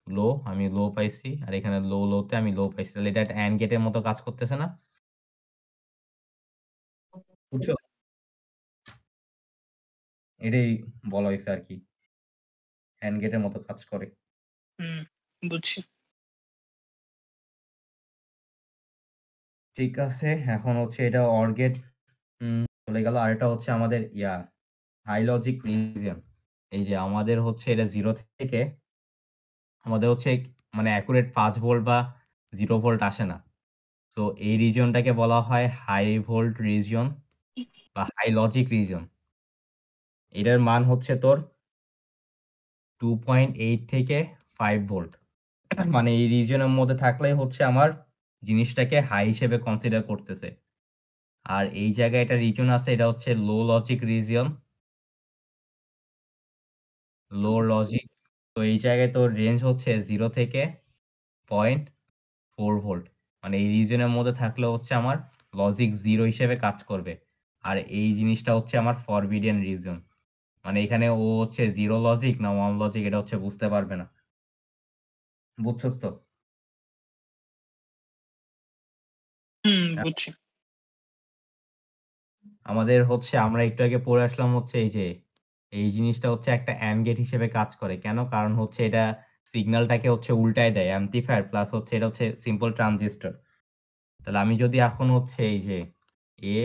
লো আমি লো পাইছি। আর এখানে লো তে আমি লো পাইছি। তাহলে এটা একটা AND গেটের মতো কাজ করতেছে না? বুঝছো? এটাই বলা হইছে আরকি। AND গেটের মতো কাজ করে। হুম, বুঝছি। ঠিক আছে। এখন হচ্ছে এটা OR গেট চলে গেল। আরেকটা হচ্ছে আমাদের হাই লজিক রিজিয়ন। এই যে আমাদের হচ্ছে এটা 0 থেকে আমাদের হচ্ছে মানে অ্যাকুরেট 5 ভোল্ট বা 0 ভোল্ট আসে না। সো এই রিজিয়নটাকে বলা হয় হাই ভোল্ট রিজিয়ন বা হাই লজিক রিজিয়ন। এটার মান হচ্ছে তোর 2.8 থেকে 5 ভোল্ট। মানে এই রিজিয়নের মধ্যে থাকলেই হচ্ছে আমার জিনিসটাকে হাই হিসেবে কনসিডার করতেছে। আর এই জায়গায় একটা রিজিয়ন আছে এটা হচ্ছে লো লজিক রিজিয়ন। লো লজিক। তো এই জায়গায় তোর রেঞ্জ হচ্ছে 0 থেকে 0.4 ভোল্ট। মানে এই রিজিয়নের মধ্যে থাকলে হচ্ছে আমার লজিক 0 হিসেবে কাজ করবে। আর এই জিনিসটা হচ্ছে আমার ফরবিডেন রিজন। মানে এখানে ও হচ্ছে 0 লজিক না 1 লজিক এটা হচ্ছে বুঝতে পারবে না। বুঝছস তো? বুঝছি। আমাদের হচ্ছে আমরা একটু আগে পড়ে আসলাম হচ্ছে এই জিনিসটা হচ্ছে একটা AND গেট হিসেবে কাজ করে। কেন? কারণ হচ্ছে এটা সিগন্যালটাকে হচ্ছে উল্টায় দেয়। অ্যাম্প্লিফায়ার প্লাস হচ্ছে এটা হচ্ছে সিম্পল ট্রানজিস্টর। তাহলে আমি যদি এখন হচ্ছে এই যে A,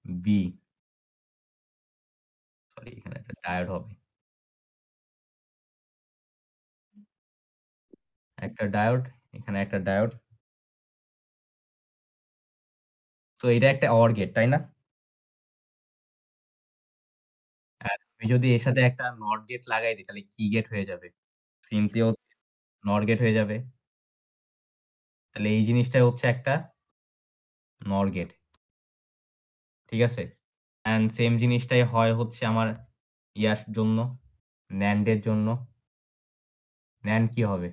B সরি এখানে একটা ডায়োড হবে। একটা ডায়োড, এখানে একটা ডায়োড। সো এটা একটা OR গেট, তাই না? আর আমি যদি এর সাথে একটা NOT গেট লাগাই দিই তাহলে কি গেট হয়ে যাবে? সিম্পলি হচ্ছে NOR গেট হয়ে যাবে। তাহলে এই জিনিসটাই হচ্ছে একটা NOR গেট। ঠিক আছে? অ্যান্ড সেম জিনিসটাই হয় হচ্ছে আমার ইয়ার জন্য, NAND এর জন্য। NAND কি হবে?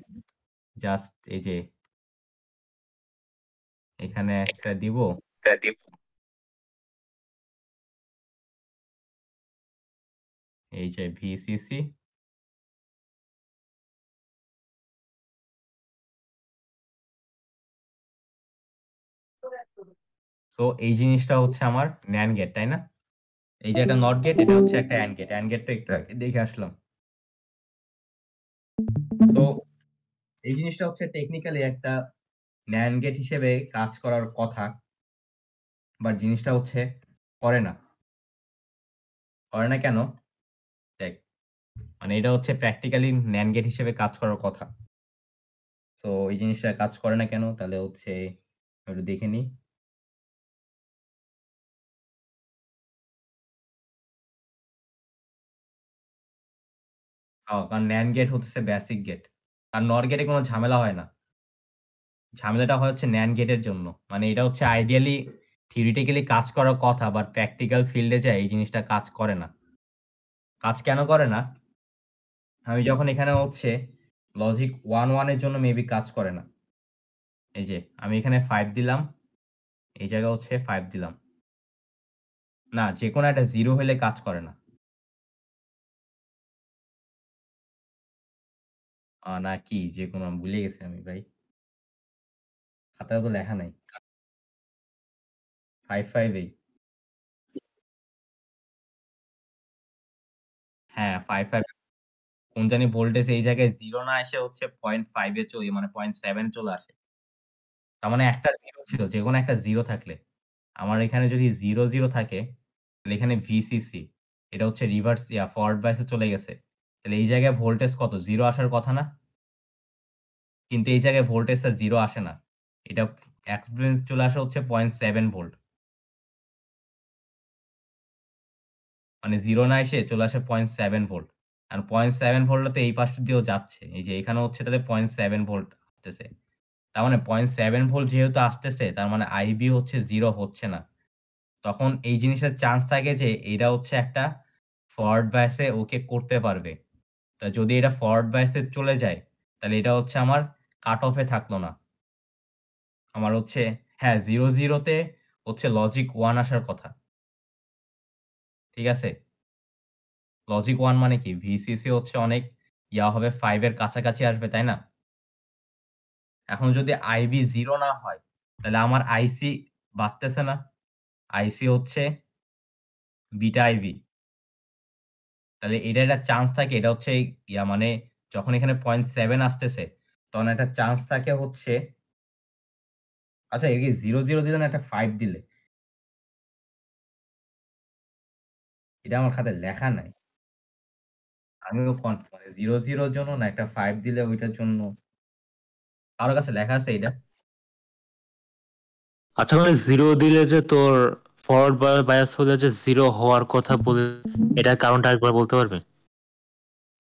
জাস্ট এই যে এখানে একটা দিব। এই যে VCC সো এই জিনিসটা হচ্ছে আমার NAND গেট, তাই না? এই যে একটা NOT গেট এটা হচ্ছে একটা AND গেট। AND গেটটা একটু আগে দেখে আসলাম। সো এই জিনিসটা হচ্ছে টেকনিক্যালি একটা NAND গেট হিসেবে কাজ করার কথা। বাট জিনিসটা হচ্ছে করে না। করে না কেন? দেখ মানে এটা হচ্ছে প্র্যাকটিক্যালি NAND গেট হিসেবে কাজ করার কথা। সো এই জিনিসটা কাজ করে না কেন? তাহলে হচ্ছে একটু দেখে নিই। কারণ NAND গেট হচ্ছে বেসিক গেট। আর NOR গেটে কোনো ঝামেলা হয় না। ঝামেলাটা হয় হচ্ছে NAND গেটের জন্য। মানে এটা হচ্ছে আইডিয়ালি থিওরিটিক্যালি কাজ করার কথা বাট প্র্যাকটিক্যাল ফিল্ডে যায় এই জিনিসটা কাজ করে না। কাজ কেন করে না? আমি যখন এখানে হচ্ছে লজিক 1, 1 এর জন্য মেবি কাজ করে না। এই যে আমি এখানে 5 দিলাম। এই জায়গায় হচ্ছে 5 দিলাম। না, যেকোনো একটা 0 হইলে কাজ করে না। না কি যেকোনো ভুলে গেছি আমি ভাই। খাতায় তো লেখা নাই। 5, 5 এই। হ্যাঁ, 5, 5 কোন জানি ভোল্টেজ এই জায়গায় 0 না এসে হচ্ছে 0.5 এ মানে 0.7 চলে আসে। তার মানে একটা 0 ছিল। যেকোনো একটা 0 থাকলে। আমার এখানে যদি 0, 0 থাকে তাহলে এখানে ভিসিসি এটা হচ্ছে রিভার্স ফরওয়ার্ড বাইসে চলে গেছে। তাহলে এই জায়গায় ভোল্টেজ কত? 0 আসার কথা না? কিন্তু এই জায়গায় ভোল্টেজটা 0 আসে না। এটা এক্সপেরিয়েন্স চলে আসে হচ্ছে 0.7 ভোল্ট। মানে 0 না এসে চলে আসে 0.7 ভোল্ট। আর 0.7 ভোল্টটা তো এই পাশ দিয়েও যাচ্ছে। এই যে এখানে হচ্ছে তাহলে 0.7 ভোল্ট আসতেছে। তার মানে 0.7 ভোল্ট যেহেতু আসতেছে তার মানে আইবি হচ্ছে 0 হচ্ছে না। তখন এই জিনিসের চান্স থাকে যে এটা হচ্ছে একটা ফরওয়ার্ড বায়াসে ওকে করতে পারবে। তা যদি এটা ফরওয়ার্ড বায়াসে চলে যায় তাহলে এটা হচ্ছে আমার কাট অফে থাকলো না। আমার হচ্ছে 0, 0 তে হচ্ছে লজিক 1 আসার কথা। ঠিক আছে? লজিক 1 মানে কি? ভিসিসি হচ্ছে অনেক হবে 5 এর কাছাকাছি আসবে, তাই না? এখন যদি আইবি 0 না হয় তাহলে আমার আইসি বাড়তেছে না? আইসি হচ্ছে বিটা আইবি। তাহলে এটার একটা চান্স থাকে এটা হচ্ছে মানে যখন এখানে 0.7 আসতেছে তখন একটা চান্স থাকে হচ্ছে আচ্ছা এর কি 0, 0 দিলে না একটা 5 দিলে? এটা আমার খাতায় লেখা নাই। আমিও মানে 0, 0 র জন্য না একটা 5 দিলে ওইটার জন্য কারো কাছে লেখা আছে এটা? আচ্ছা মানে 0 দিলে যে তোর ফরওয়ার্ড বায়াস হলে যে 0 হওয়ার কথা বলে এটার কারণটা আরেকবার বলতে পারবে?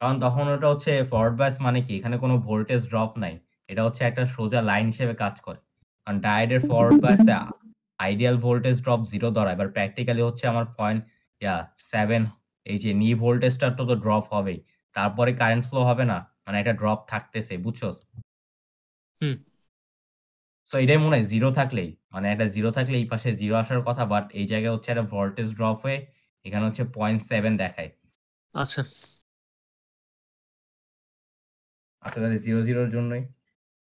কারণ তখন ওটা হচ্ছে ফরওয়ার্ড বায়াস মানে কি? এখানে কোনো ভোল্টেজ ড্রপ নাই। এটা হচ্ছে একটা সোজা লাইন হিসেবে কাজ করে। কারণ ডায়োডের ফরওয়ার্ড বায়াসে আইডিয়াল ভোল্টেজ ড্রপ 0 ধরা। এবার প্র্যাকটিক্যালি হচ্ছে আমার 7 এই যে নি ভোল্টেজটা তো ড্রপ হবেই। তারপরে কারেন্ট ফ্লো হবে না। মানে একটা ড্রপ থাকতেছে, বুঝছস? হুম। সো এটাই মনে হয় 0 থাকলেই মানে একটা 0 থাকলে এই পাশে 0 আসার কথা, বাট এই জায়গায় হচ্ছে একটা ভোল্টেজ ড্রপ হয়ে এখানে হচ্ছে 0.7 দেখায়। আচ্ছা। আচ্ছা তাহলে 0, 0 র জন্যই।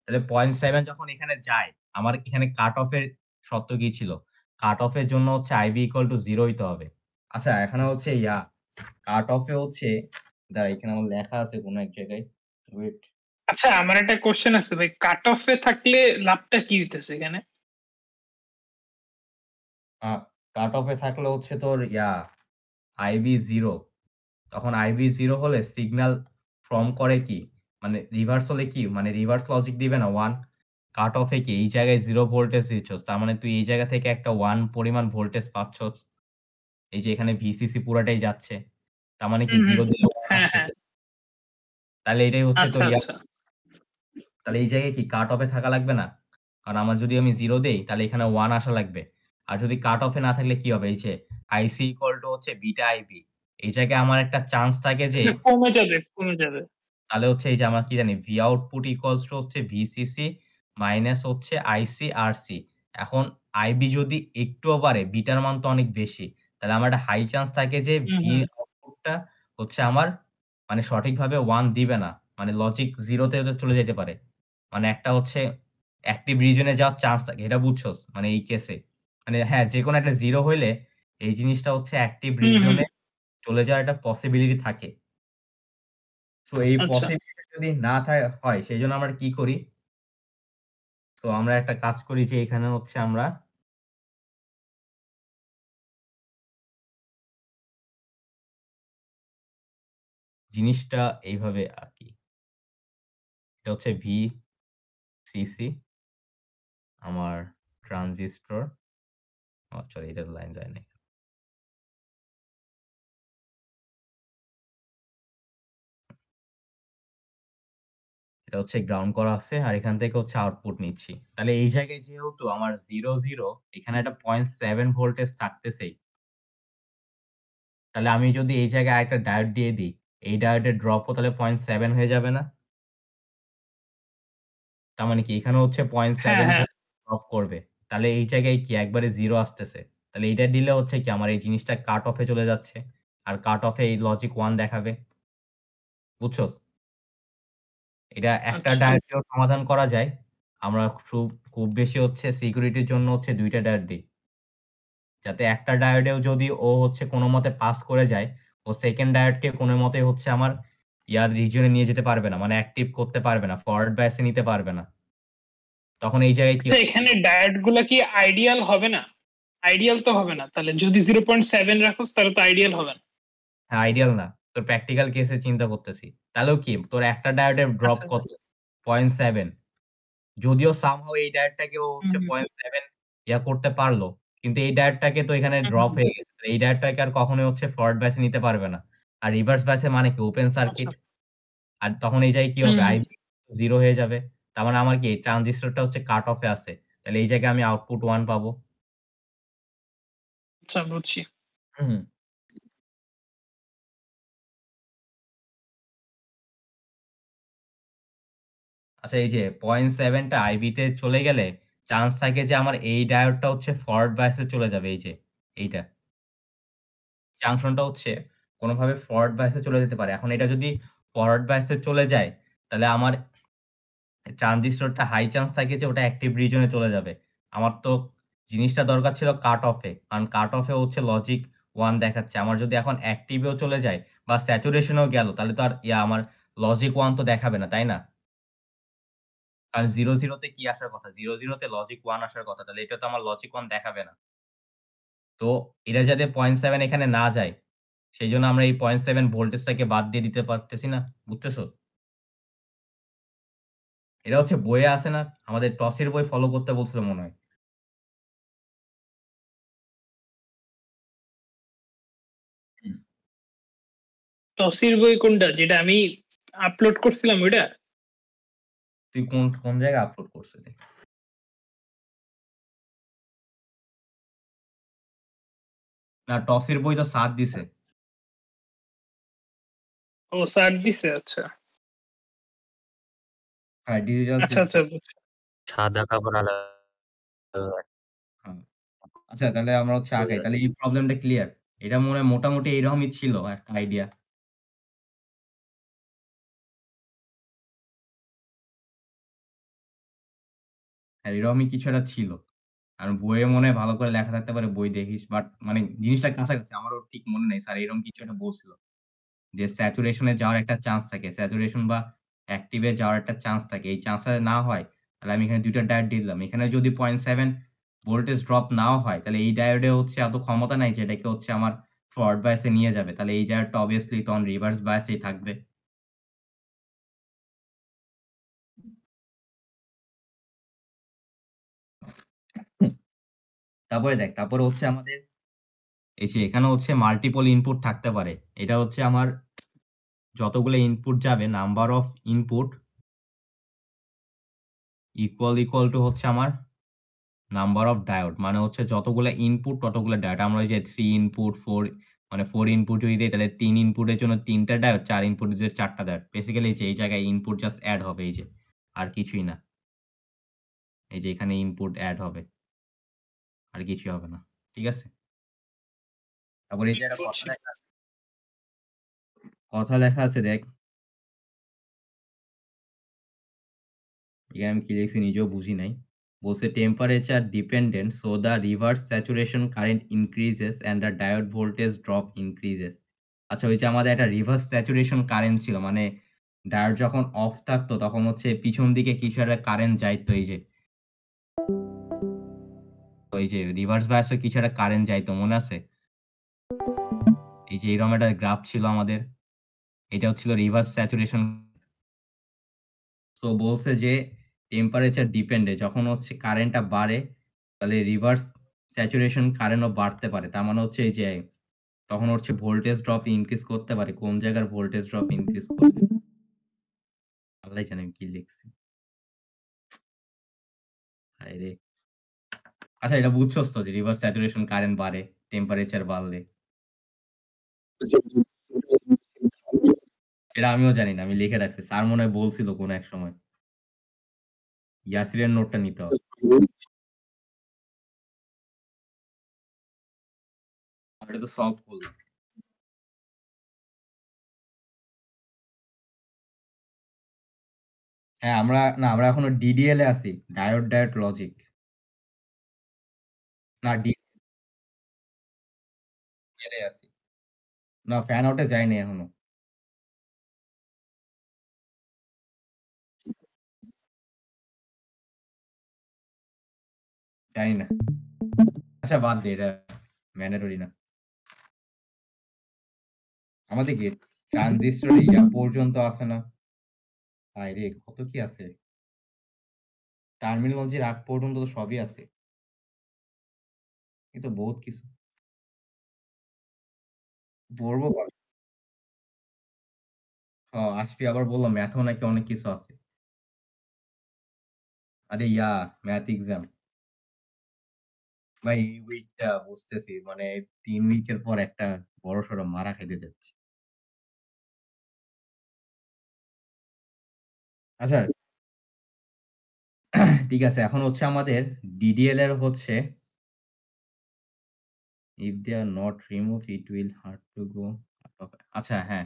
তাহলে 0.7 যখন এখানে যায় আমার এখানে কাট অফ এর শর্ত কি ছিল? কাট অফ এর জন্য হচ্ছে আইবি ইকুয়াল টু 0 হইতে হবে। আচ্ছা এখানে হচ্ছে কাট অফ এ হচ্ছে দাঁড়া এখানে আমার লেখা আছে কোনো এক জায়গায়। ওয়েট। আচ্ছা আমার একটা কোশ্চেন আছে ভাই, কাট অফে থাকলে লাভটা কি হইতেছে এখানে? কাট অফ এ থাকলে হচ্ছে তোর আইবি 0। তখন আইবি 0 হলে সিগন্যাল ফর্ম করে কি? মানে রিভার্স হলে কি? মানে রিভার্স লজিক দিবে না 1। কাট অফে কি এই জায়গায় 0 ভোল্টেজ দিচ্ছস। তার মানে তুই এই জায়গা থেকে একটা 1 পরিমাণ ভোল্টেজ পাচ্ছস। এই যে এখানে ভিসিসি পুরাটাই যাচ্ছে। তার মানে কি 0 দিলে 1 হ্যাঁ হ্যাঁ। আসতেছে। তাহলে এটাই হচ্ছে তোর আচ্ছা আচ্ছা। তাহলে এই জায়গায় কি কাট অফে থাকা লাগবে না? কারণ আমার যদি আমি 0 দেই তাহলে এখানে 1 আসা লাগবে। আর যদি কাট অফে না থাকলে কি হবে? এই যে আইসি ইকুয়াল টু হচ্ছে বিটা আইবি। এই জায়গায় আমার একটা চান্স থাকে যে কমে যাবে কমে যাবে। তাহলে হচ্ছে এই যে আমরা কি জানি ভি আউটপুট ইকুয়ালস টু হচ্ছে ভিসিসি মাইনাস হচ্ছে আইসি আরসি। এখন আইবি যদি একটুও বাড়ে বিটার মান তো অনেক বেশি। তাহলে আমার একটা হাই চান্স থাকে যে ভি আউটপুটটা হচ্ছে আমার মানে সঠিকভাবে 1 দিবে না। মানে লজিক 0 তে চলে যেতে পারে। মানে একটা হচ্ছে অ্যাক্টিভ রিজনে যাওয়ার চান্স থাকে। এটা বুঝছস? মানে এই কেসে। মানে যেকোনো একটা 0 হইলে এই জিনিসটা হচ্ছে অ্যাক্টিভ রিজনে চলে যাওয়ার একটা পসিবিলিটি থাকে। সো এই আচ্ছা। পসিবিলিটি যদি না হয় সেজন্য আমরা কি করি? সো আমরা একটা কাজ করি যে এখানে হচ্ছে আমরা জিনিসটা এইভাবে আঁকি। এটা হচ্ছে ভিসিসি আমার ট্রানজিস্টর। সরি এটার লাইন যায় নাই। এটা হচ্ছে গ্রাউন্ড করা আছে আর এখান থেকে হচ্ছে আউটপুট নিচ্ছি। তাহলে এই জায়গায় যেহেতু আমার 0, 0 এখানে একটা 0.7 ভোল্টেজ থাকতেছেই। তাহলে আমি যদি এই জায়গায় আরেকটা ডায়োড দিয়ে দিই, এই ডায়োডের ড্রপও তাহলে 0.7 হয়ে যাবে না? তার মানে কি এখানে হচ্ছে 0.7 হ্যাঁ। ভোল্ট ড্রপ করবে। তাহলে এই জায়গায় কি একবারে 0 আসতেছে। তাহলে এইটা দিলে হচ্ছে কি আমার এই জিনিসটা কাট অফে চলে যাচ্ছে। আর কাট অফে এই লজিক 1 দেখাবে। বুঝছস? এটা একটা আচ্ছা। ডায়োড দিয়েও সমাধান করা যায়। আমরা খুব বেশি হচ্ছে সিকিউরিটির জন্য হচ্ছে ২ টা ডায়োড দিই। যাতে একটা ডায়োডেও যদি ও হচ্ছে কোনমতে পাস করে যায়, ও সেকেন্ড ডায়োডকে কোনমতেই হচ্ছে আমার রিজিয়ন এ নিয়ে যেতে পারবে না। মানে অ্যাক্টিভ করতে পারবে না। ফরওয়ার্ড বায়াস এ নিতে পারবে না। তখন এই জায়গায় কি আচ্ছা এখানে ডায়োড গুলা কি আইডিয়াল হবে না? আইডিয়াল তো হবে না তাহলে, যদি 0.7 রাখোস তাহলে তো আইডিয়াল হবে না। হ্যাঁ, আইডিয়াল না। তোর প্র্যাকটিক্যাল কেসে চিন্তা করতেছি। তাহলেও কি তোর একটা ডায়োডের ড্রপ আচ্ছা, কত? 0.7 যদিও সামহাউ এই ডায়োডটাকেও হচ্ছে হুম, 0.7 করতে পারলো। কিন্তু এই ডায়োডটাকে তো এখানে হুম, ড্রপ হুম, হয়ে গেছে। এই ডায়োডটাকে আর কখনোই হচ্ছে ফরওয়ার্ড ব্যাচে নিতে পারবে না। আর রিভার্স ব্যাচে মানে কি ওপেন আচ্ছা, সার্কিট। আর তখন এই জায়গায় কি হুম, হবে? হুম, আইবি 0 হয়ে যাবে। তার মানে আমার কি ট্রানজিস্টরটা হচ্ছে কাট অফে আছে। তাহলে এই জায়গায় আমি আউটপুট 1 পাবো। আচ্ছা বুঝছি। হুম। আচ্ছা এই যে 0.7 টা আইবি তে চলে গেলে চান্স থাকে যে আমার এই ডায়োডটা হচ্ছে ফরওয়ার্ড বায়াসে চলে যাবে এই যে এইটা। জাংশনটা হচ্ছে কোনভাবে ফরওয়ার্ড বায়াসে চলে যেতে পারে। এখন এটা যদি ফরওয়ার্ড বায়াসে চলে যায় তাহলে আমার ট্রানজিস্টরটা হাই চান্স থাকে যে ওটা অ্যাক্টিভ রিজন এ চলে যাবে। আমার তো জিনিসটা দরকার ছিল কাট অফে। কারণ কাট অফে হচ্ছে লজিক 1 দেখাচ্ছে। আমার যদি এখন অ্যাক্টিভ এও চলে যায় বা স্যাচুরেশন এও গেল তাহলে তো আর আমার লজিক 1 তো দেখাবে না, তাই না? কারণ 0 তে কি আসার কথা? 0 তে লজিক 1 আসার কথা। তাহলে এটা তো আমার লজিক 1 দেখাবে না। তো এটা যাতে 0.7 এখানে না যায়, সেইজন্য আমরা এই 0.7 ভোল্টেজটাকে বাদ দিয়ে দিতে পারতেছি না। বুঝতেছো? এটা হচ্ছে বইয়ে আছে না? আমাদের টসের বই ফলো করতে বলছিল মনে হয়। হুম। টসির বই কোনটা, যেটা আমি আপলোড করছিলাম ওইটা? তুই কোন জায়গায় আপলোড করছিলি? না টসের বই তো সাত দিছে। ও স্যার দিছে, আচ্ছা হ্যাঁ, ডিজিটাল আচ্ছা আচ্ছা সিস্টেম। বুঝছি। সাদা কাপড় আলাদা। হ্যাঁ। আচ্ছা তাহলে আমরা হচ্ছে আগাই। তাহলে এই প্রবলেমটা ক্লিয়ার। এটা মনে হয় মোটামুটি এরকমই ছিল একটা আইডিয়া। হ্যাঁ, এরকমই কিছু একটা ছিল। কারণ বইয়ে মনে হয় ভালো করে লেখা থাকতে পারে, বই দেখিস। বাট মানে জিনিসটা কাছাকাছি। আমারও ঠিক মনে নেই স্যার এরকম কিছু একটা বলছিল। যে স্যাচুরেশন এ যাওয়ার একটা চান্স থাকে। স্যাচুরেশন বা অ্যাক্টিভ এ যাওয়ার একটা চান্স থাকে। এই চান্সটা না হয় তাহলে আমি এখানে ২ টা ডায়োড দিয়ে দিলাম। এখানে যদি 0.7 ভোল্টেজ ড্রপ নাও হয় তাহলে এই ডায়োডে হচ্ছে এত ক্ষমতা নাই যে এটাকে হচ্ছে আমার ফরওয়ার্ড বায়াস এ নিয়ে যাবে। তাহলে এই ডায়োডটা অবভিয়াসলি তখন রিভার্স বায়াস এই থাকবে। হুম। তারপরে দেখ, তারপরে হচ্ছে আমাদের এই যে এখানে হচ্ছে মাল্টিপল ইনপুট থাকতে পারে। এটা হচ্ছে আমার যতগুলো ইনপুট যাবে number of input equal to হচ্ছে আমার নাম্বার অফ ডায়োড। মানে হচ্ছে যতগুলা ইনপুট ততগুলা ডায়োড। আমরা ওই যে 3 ইনপুট 4 মানে 4 ইনপুট যদি দেই তাহলে 3 ইনপুটের জন্য ৩ টা ডায়োড, ৪ ইনপুটের জন্য ৪ টা ডায়োড। বেসিক্যালি এই যে এই জায়গায় ইনপুট জাস্ট এড হবে এই যে। আর কিছুই না। এই যে এখানে ইনপুট এড হবে। আর কিছুই হবে না। ঠিক আছে? তারপরে এই যে একটা বুঝছি। কথা লেখা আছে দেখ। এখানে আমি কি লিখছি নিজেও বুঝি নাই। বলছে temperature dependent so the reverse saturation current increases and the diode voltage drop increases. আচ্ছা ওই যে আমাদের একটা রিভার্স স্যাচুরেশন কারেন্ট ছিল। মানে ডায়োড যখন অফ থাকতো তখন হচ্ছে পিছন দিকে কিছু একটা কারেন্ট যাইতো এই যে। ওই যে রিভার্স বায়াসে কিছু একটা কারেন্ট যাইতো মনে আছে? এই যে এরকম একটা গ্রাফ ছিল আমাদের। এটা হচ্ছিল রিভার্স স্যাচুরেশন। সো বলছে যে টেম্পারেচার ডিপেন্ডে যখন হচ্ছে কারেন্টটা বাড়ে তাহলে রিভার্স স্যাচুরেশন কারেন্টও বাড়তে পারে। তার মানে হচ্ছে এই যে তখন হচ্ছে ভোল্টেজ ড্রপ ইনক্রিজ করতে পারে। কোন জায়গার ভোল্টেজ ড্রপ ইনক্রিজ করবে? আল্লাহই জানে আমি কি লিখছি। হায়রে! আচ্ছা এটা বুঝছস তো যে রিভার্স স্যাচুরেশন কারেন্ট বাড়ে টেম্পারেচার বাড়লে। এটা আমিও জানি না। আমি লিখে রাখছি। স্যার মনে হয় বলছিল কোন এক সময়। ইয়াসিরের নোটটা নিতে হবে। এটা তো সলভ করলাম। হ্যাঁ, আমরা এখনো ডিডিএল এ আছি। Diode logic. না ডিডিএল এ আছি। না ফ্যান আউট এ যাইনি এখনো। জানি না। আচ্ছা বাদ দে, এটা ম্যান্ডেটরি না। আমাদের কি ট্রানজিস্টর ইয়া পর্যন্ত আছে না? আরে কত কি আছে, টার্মিনোলজির আগ পর্যন্ত তো সবই আছে, কিন্তু বহুত কিছু পড়বো। আসফি আবার বললো ম্যাথও নাকি অনেক কিছু আছে। আরে ম্যাথ এক্সাম ভাই, এই উইকটা বুঝতেছি মানে 3 উইকের পর একটা বড়সড় মারা খাইতে যাচ্ছি। আচ্ছা ঠিক আছে, এখন হচ্ছে আমাদের ডিডিএল এর হচ্ছে if they are not removed it will hard to go out of. আচ্ছা হ্যাঁ,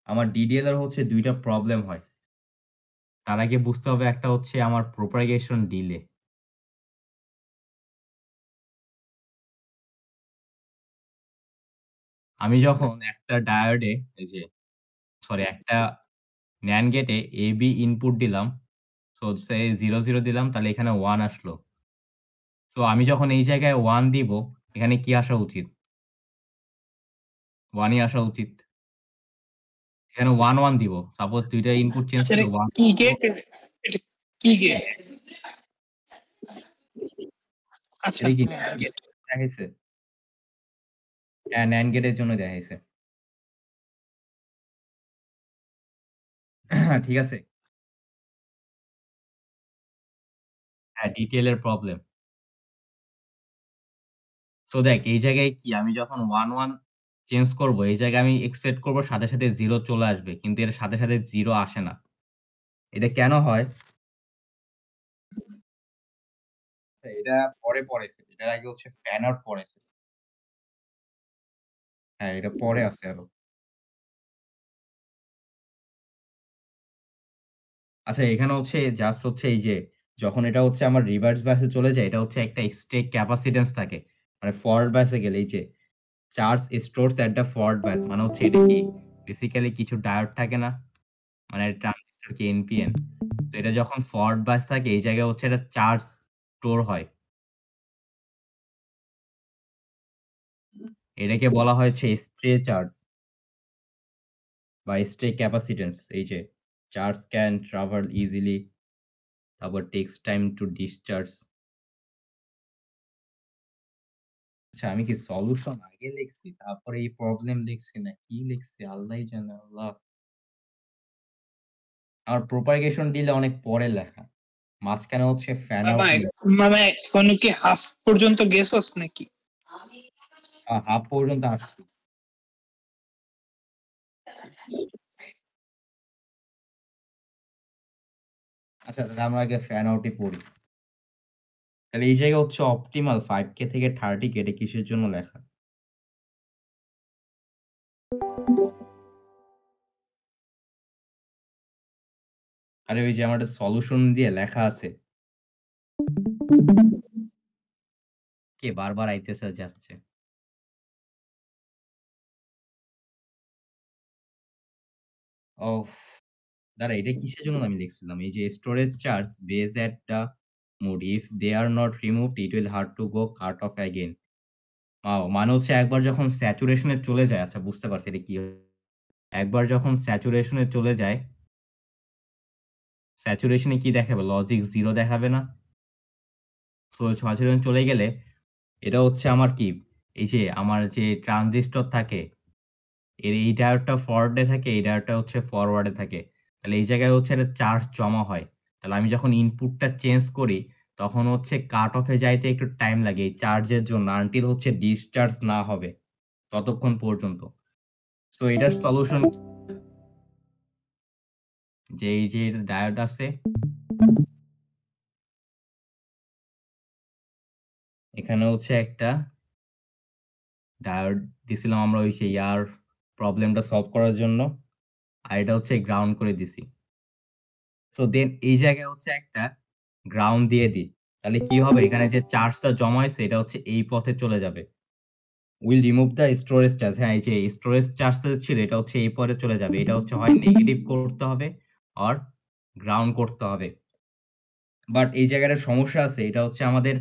আমার ডিডিএল এর হচ্ছে ২ টা প্রবলেম হয়। তার আগে বুঝতে হবে একটা হচ্ছে আমার প্রপাগেশন ডিলে। আমি যখন একটা ডায়োডে এই যে সরি একটা NAND গেটে AB ইনপুট দিলাম, সো সে 0, 0 দিলাম তাহলে এখানে 1 আসলো। সো আমি যখন এই জায়গায় 1 দিব, এখানে কি আসা উচিত? 1 ই আসা উচিত। এখানে 1, 1 দিব। সাপোজ ২ টা ইনপুট চেঞ্জ আচ্ছা করে এটা 1 কি দিব। গেট? এটা কি গেট? আচ্ছা এটা কি হ্যাঁ, NAND গেট দেখাইছে? হ্যাঁ, NAND গেটের জন্য দেখাইছে। ঠিক আছে? হ্যাঁ, ডিটিএল এর প্রবলেম। সো দেখ এই জায়গায় কি আমি যখন 1, 1 চেঞ্জ করব, এই জায়গায় আমি এক্সপেক্ট করব সাথে, সাথে 0 চলে আসবে। কিন্তু এর সাথে, সাথে 0 আসে না। এটা কেন হয়? এটা পরে পড়েছে। এটার আগে হচ্ছে ফ্যান আউট পড়েছে। হ্যাঁ, এটা পরে আছে আরো। আচ্ছা এখানে হচ্ছে জাস্ট হচ্ছে এই যে যখন এটা হচ্ছে আমার রিভার্স বাসে চলে যায়, এটা হচ্ছে একটা এক্সট্রা ক্যাপাসিট্যান্স থাকে। মানে ফরওয়ার্ড বাসে গেলে এই যে charge stores at the forward bias মানে হচ্ছে এটা কি বেসিক্যালি কিছু ডায়োড থাকে না? মানে ট্রানজিস্টর কি এনপিএন। তো এটা যখন ফরওয়ার্ড বাস থাকে এই জায়গায় হচ্ছে এটা চার্জ স্টোর হয়। এটাকে বলা হয় হচ্ছে স্ট্রে চার্জ বা স্ট্রে ক্যাপাসিট্যান্স। এই যে চার্জ ক্যান ট্রাভাল ইজিলি, তারপর টেকস টাইম টু ডিসচার্জ। আচ্ছা আমি কি সলিউশন আগে লিখছি তারপরে এই প্রবলেম লিখছি না কি লিখছি আল্লাহই জানে আল্লাহ। আমার প্রপাগেশন ডিলে অনেক পরে লেখা। মাঝখানে হচ্ছে ফ্যান বাবা আউট মানে এখনো কি হাফ পর্যন্ত গেছস নাকি? হাফ পর্যন্ত আসছি। আচ্ছা তাহলে আমরা আগে ফ্যান আউটই পড়ি। তাহলে এই জায়গায় হচ্ছে অপটিমাল 5K থেকে 30K এটা কিসের জন্য লেখা? আরে ওই যে আমার একটা সলিউশন দিয়ে লেখা আছে। কে বারবার আইতেছে যাচ্ছে। ওফ! দাঁড়া এটা কিসের জন্য আমি লিখছিলাম? এই যে storage charge base at the mode if they are not removed it will hard to go cut off again. মানে হচ্ছে একবার যখন স্যাচুরেশন এ চলে যায়, আচ্ছা বুঝতে পারছি এটা কি একবার যখন স্যাচুরেশন এ চলে যায়, স্যাচুরেশন এ কি দেখাবে? লজিক 0 দেখাবে না? সো স্যাচুরেশন চলে গেলে এটা হচ্ছে আমার কি এই যে আমার যে ট্রানজিস্টর থাকে এই ডায়োডটা ফরওয়ার্ড এ থাকে, এই ডায়োডটা হচ্ছে ফরওয়ার্ড এ থাকে। তাহলে এই জায়গায় হচ্ছে একটা চার্জ জমা হয়। তাহলে আমি যখন ইনপুটটা চেঞ্জ করি তখন হচ্ছে কাট অফ এ যাইতে একটু টাইম লাগে এই চার্জের জন্য আনটিল হচ্ছে ডিসচার্জ না হবে ততক্ষণ পর্যন্ত। সো এটার সলিউশন যে এই যে ডায়োড আছে এখানে হচ্ছে একটা ডায়োড দিছিলাম আমরা ওই সেই প্রবলেমটা সলভ করার জন্য। আর এটা হচ্ছে গ্রাউন্ড করে দিছি। সো দেন এই জায়গায় হচ্ছে একটা গ্রাউন্ড দিয়ে দিই। তাহলে কি হবে? এখানে যে চার্জটা জমা হইছে এটা হচ্ছে এই পথে চলে যাবে। Will remove the storage charge. হ্যাঁ, এই যে স্টোরেজ চার্জটা ছিল এটা হচ্ছে এই পথে চলে যাবে। এটা হচ্ছে হয় নেগেটিভ করতে হবে অর গ্রাউন্ড করতে হবে। বাট এই জায়গাটায় সমস্যা আছে। এটা হচ্ছে আমাদের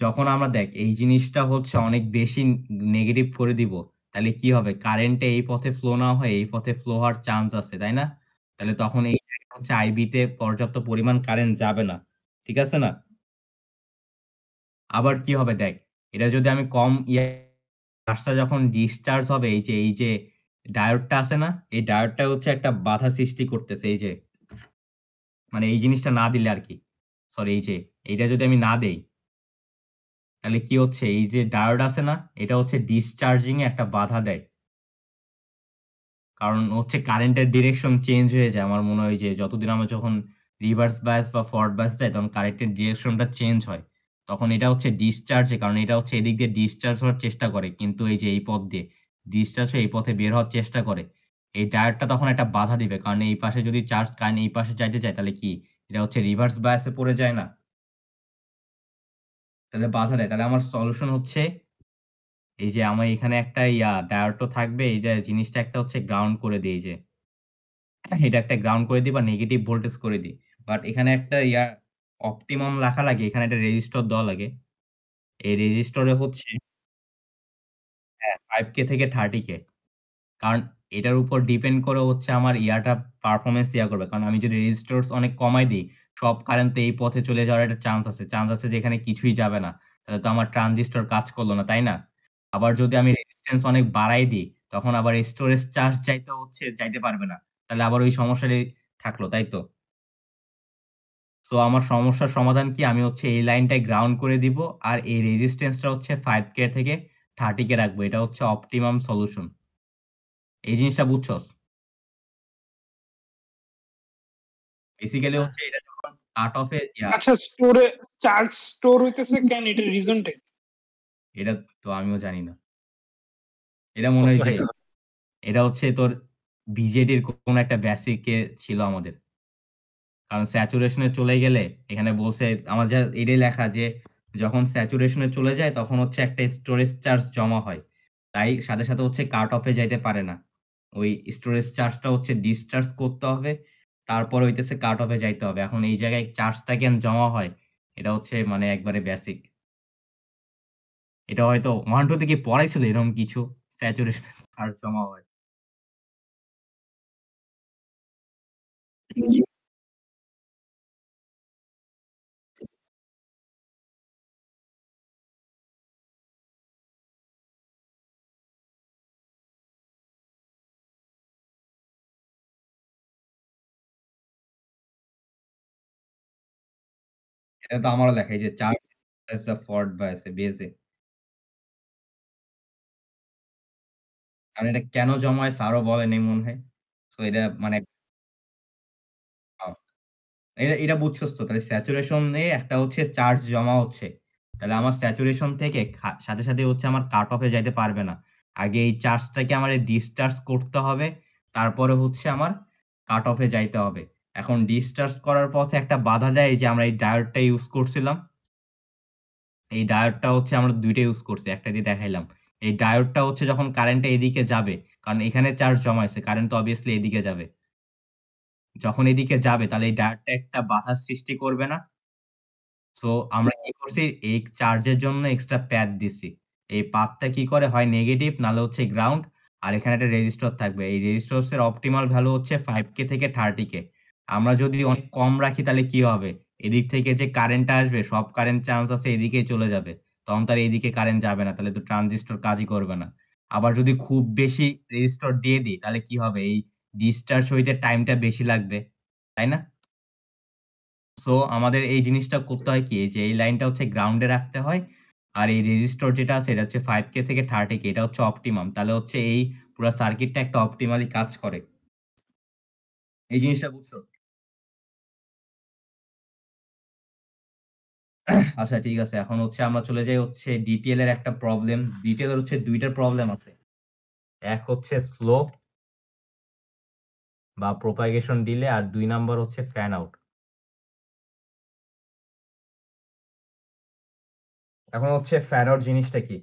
যখন আমরা দেখ এই জিনিসটা হচ্ছে অনেক বেশি নেগেটিভ করে দিব, তাহলে কি হবে? কারেন্টে এই পথে ফ্লো না হয়ে এই পথে ফ্লো হওয়ার চান্স আছে, তাই না? তাহলে তখন এই জায়গায় হচ্ছে আইবি তে পর্যাপ্ত পরিমাণ কারেন্ট যাবে না। ঠিক আছে না? আবার কি হবে দেখ, এটা যদি আমি কম চার্জটা যখন ডিসচার্জ হবে, এই যে ডায়োডটা আছে না? এই ডায়োডটা হচ্ছে একটা বাধা সৃষ্টি করতেছে এই যে। মানে এই জিনিসটা না দিলে আরকি। সরি এই যে এইটা যদি আমি না দেই, তাহলে কি হচ্ছে? এই যে ডায়োড আছে না? এটা হচ্ছে ডিসচার্জিং এ একটা বাধা দেয়। কারণ হচ্ছে কারেন্টের ডিরেকশন চেঞ্জ হয়ে যায়। আমার মনে হয় যে যতদিন আমরা যখন রিভার্স বায়াস বা ফরওয়ার্ড বায়াস যাই তখন কারেন্টের ডিরেকশনটা চেঞ্জ হয়। তখন এটা হচ্ছে ডিসচার্জ এ, কারণ এটা হচ্ছে এদিক দিয়ে ডিসচার্জ হওয়ার চেষ্টা করে। কিন্তু এই যে এই পথ দিয়ে ডিসচার্জ হয়ে এই পথে বের হওয়ার চেষ্টা করে। এই ডায়োডটা তখন একটা বাধা দিবে। কারণ এই পাশে যদি চার্জ কারেন্ট এই পাশে যাইতে চায় তাহলে কি? এটা হচ্ছে রিভার্স বায়াস এ পড়ে যায় না? তাহলে বাধা দেয়। তাহলে আমার সলিউশন হচ্ছে এই যে আমার এখানে একটা ডায়োড তো থাকবে। এই যে জিনিসটা একটা হচ্ছে গ্রাউন্ড করে দেই এই যে। এটা একটা গ্রাউন্ড করে দিই বা নেগেটিভ ভোল্টেজ করে দিই। বাট এখানে একটা অপটিমাম রাখা লাগে। এখানে একটা রেজিস্টর দেওয়া লাগে। এই রেজিস্টরে হচ্ছে 5K থেকে 30K। কারণ এটার উপর ডিপেন্ড করে হচ্ছে আমার পারফরম্যান্স করবে। কারণ আমি যদি রেজিস্টরস অনেক কমাই দিই, সব কারেন্ট তো এই পথে চলে যাওয়ার একটা চান্স আছে। চান্স আছে যে এখানে কিছুই যাবে না। তাহলে তো আমার ট্রানজিস্টর কাজ করল না, তাই না? আবার যদি আমি রেজিস্ট্যান্স অনেক বাড়াই দিই, তখন আবার স্টোরেজ চার্জ যাইতে পারবে না। তাহলে আবার ওই সমস্যাটাই থাকলো, তাই তো? সো আমার সমস্যার সমাধান কি? আমি হচ্ছে এই লাইনটায় গ্রাউন্ড করে দিব। আর এই রেজিস্ট্যান্সটা হচ্ছে 5K থেকে 30K রাখবো। এটা হচ্ছে অপটিমাম সলিউশন। এই জিনিসটা বুঝছস? বেসিক্যালি হচ্ছে এটা যখন কাট অফ এ আচ্ছা, চার্জ স্টোর হইতেছে কেন? এটার রিজনটা কি? এটা তো আমিও জানি না। এটা মনে হয় যে এটা হচ্ছে তোর বিজেডির কোন একটা বেসিকে ছিল আমাদের। কারণ স্যাচুরেশন এ চলে গেলে এখানে বলছে আমার যা এটাই লেখা যে যখন স্যাচুরেশন এ চলে যায় তখন হচ্ছে একটা স্টোরেজ চার্জ জমা হয়। তাই সাথে হচ্ছে কাট অফ এ যাইতে পারে না। ওই স্টোরেজ চার্জটা হচ্ছে ডিসচার্জ করতে হবে। তারপরে হইতেছে কাট অফ এ যাইতে হবে। এখন এই জায়গায় চার্জটা কেন জমা হয়? এটা হচ্ছে মানে একবারে বেসিক। এটা হয়তো 1-2 তে কি পড়াইছিল এরকম কিছু? স্যাচুরেশন চার্জ জমা হয়। এটা তো আমারও লেখা। এই যে charge as a forward bias a base এ। কারণ এটা কেন জমা হয় স্যারও বলেনি মনে হয়। সো এটা মানে আ এটা বুঝছস তো? তাহলে স্যাচুরেশন এ একটা হচ্ছে চার্জ জমা হচ্ছে। তাহলে আমার স্যাচুরেশন থেকে সাথে হচ্ছে আমার কাট অফ এ যাইতে পারবে না। আগে এই চার্জটাকে আমার ডিসচার্জ করতে হবে। তারপরে হচ্ছে আমার কাট অফ এ যাইতে হবে। এখন ডিসচার্জ করার পথে একটা বাধা দেয় এই যে আমরা এই ডায়োডটা ইউজ করছিলাম। এই ডায়োডটা হচ্ছে আমরা ২ টা ইউজ করছি। একটা দিয়ে দেখাইলাম। এই ডায়োডটা হচ্ছে যখন কারেন্টটা এদিকে যাবে, কারণ এখানে চার্জ জমা হইছে। কারেন্ট তো obviously এদিকে যাবে। যখন এদিকে যাবে তাহলে এই ডায়োডটা একটা বাধার সৃষ্টি করবে না? সো আমরা কি করছি? এই চার্জের জন্য এক্সট্রা প্যাড দিছি। এই পাথটা কি করে? হয় নেগেটিভ নাহলে হচ্ছে গ্রাউন্ড। আর এখানে একটা রেজিস্টর থাকবে। এই রেজিস্টরস এর অপটিমাল ভ্যালু হচ্ছে 5K থেকে 30K। আমরা যদি অনেক কম রাখি তাহলে কি হবে? এদিক থেকে যে কারেন্টটা আসবে সব কারেন্ট চান্স আছে এদিকেই চলে যাবে। তখন তো আর এইদিকে কারেন্ট যাবে না। তাহলে তো ট্রানজিস্টর কাজই করবে না। আবার যদি খুব বেশি রেজিস্টর দিয়ে দিই তাহলে কি হবে? এই ডিসচার্জ হইতে টাইমটা বেশি লাগবে। তাই না? সো আমাদের এই জিনিসটা করতে হয় কি? এই যে এই লাইনটা হচ্ছে গ্রাউন্ড এ রাখতে হয়। আর এই রেজিস্টর যেটা আছে এটা হচ্ছে 5K থেকে 30K, এটা হচ্ছে অপটিমাম। তাহলে হচ্ছে এই পুরা সার্কিটটা একটা অপটিমালি কাজ করে। এই জিনিসটা বুঝছো? আচ্ছা ঠিক আছে। এখন হচ্ছে আমরা চলে যাই হচ্ছে ডিটিএল এর একটা প্রবলেম। ডিটিএল এর হচ্ছে ২ টা প্রবলেম আছে। এক হচ্ছে স্লো বা প্রোপাগেশন ডিলে আর ২ নাম্বার হচ্ছে ফ্যান আউট। এখন হচ্ছে ফ্যান আউট জিনিসটা কি?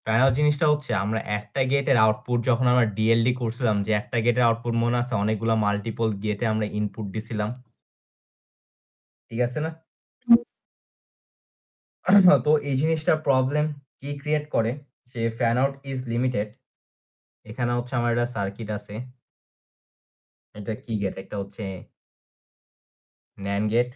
ফ্যান আউট জিনিসটা হচ্ছে আমরা একটা গেটের আউটপুট যখন আমরা ডিএলডি করছিলাম যে একটা গেটের আউটপুট মনে আছে অনেকগুলা মাল্টিপল গেটে আমরা ইনপুট দিছিলাম। ঠিক আছে না? তো এই জিনিসটার প্রবলেম কি ক্রিয়েট করে যে ফ্যান আউট ইজ লিমিটেড। এখানে হচ্ছে আমার একটা সার্কিট আছে। এটা কি গেট? একটা হচ্ছে NAND গেট।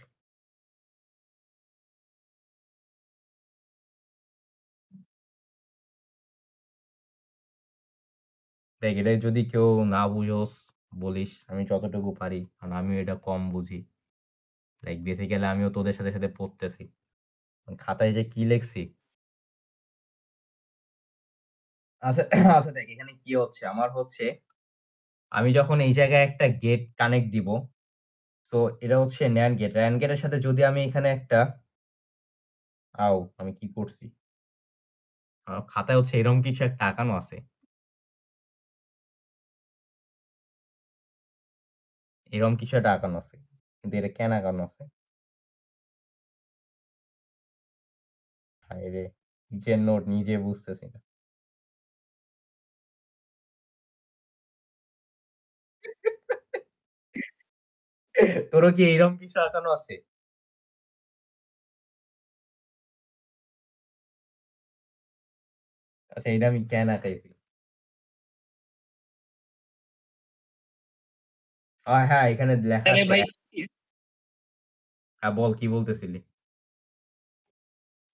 দেখ এটা যদি কেউ না বুঝোস বলিস, আমি যতটুকু পারি। কারণ আমিও এটা কম বুঝি। লাইক বেসিক্যালি আমিও তোদের সাথে পড়তেছি। খাতায় যে কি লিখছি? আচ্ছা, আচ্ছা দেখ এখানে কি হচ্ছে? আমার হচ্ছে আমি যখন এই জায়গায় একটা গেট কানেক্ট দিব, সো এটা হচ্ছে NAND গেট। NAND গেটের সাথে যদি আমি এখানে একটা আমি কি করছি? খাতায় হচ্ছে এরকম কিছু একটা আঁকানো আছে। এরকম কিছু একটা আঁকানো আছে। কিন্তু এটা কেন আঁকানো আছে? হায়রে! নিচের নোট নিজে বুঝতেছি না। তোরও কি এইরকম কিছু আঁকানো আছে? আচ্ছা এটা আমি কেন আঁকাইছি? হ্যাঁ, এখানে লেখা তাহলে আছে। ভাই হ্যাঁ, বল কি বলতেছিলি?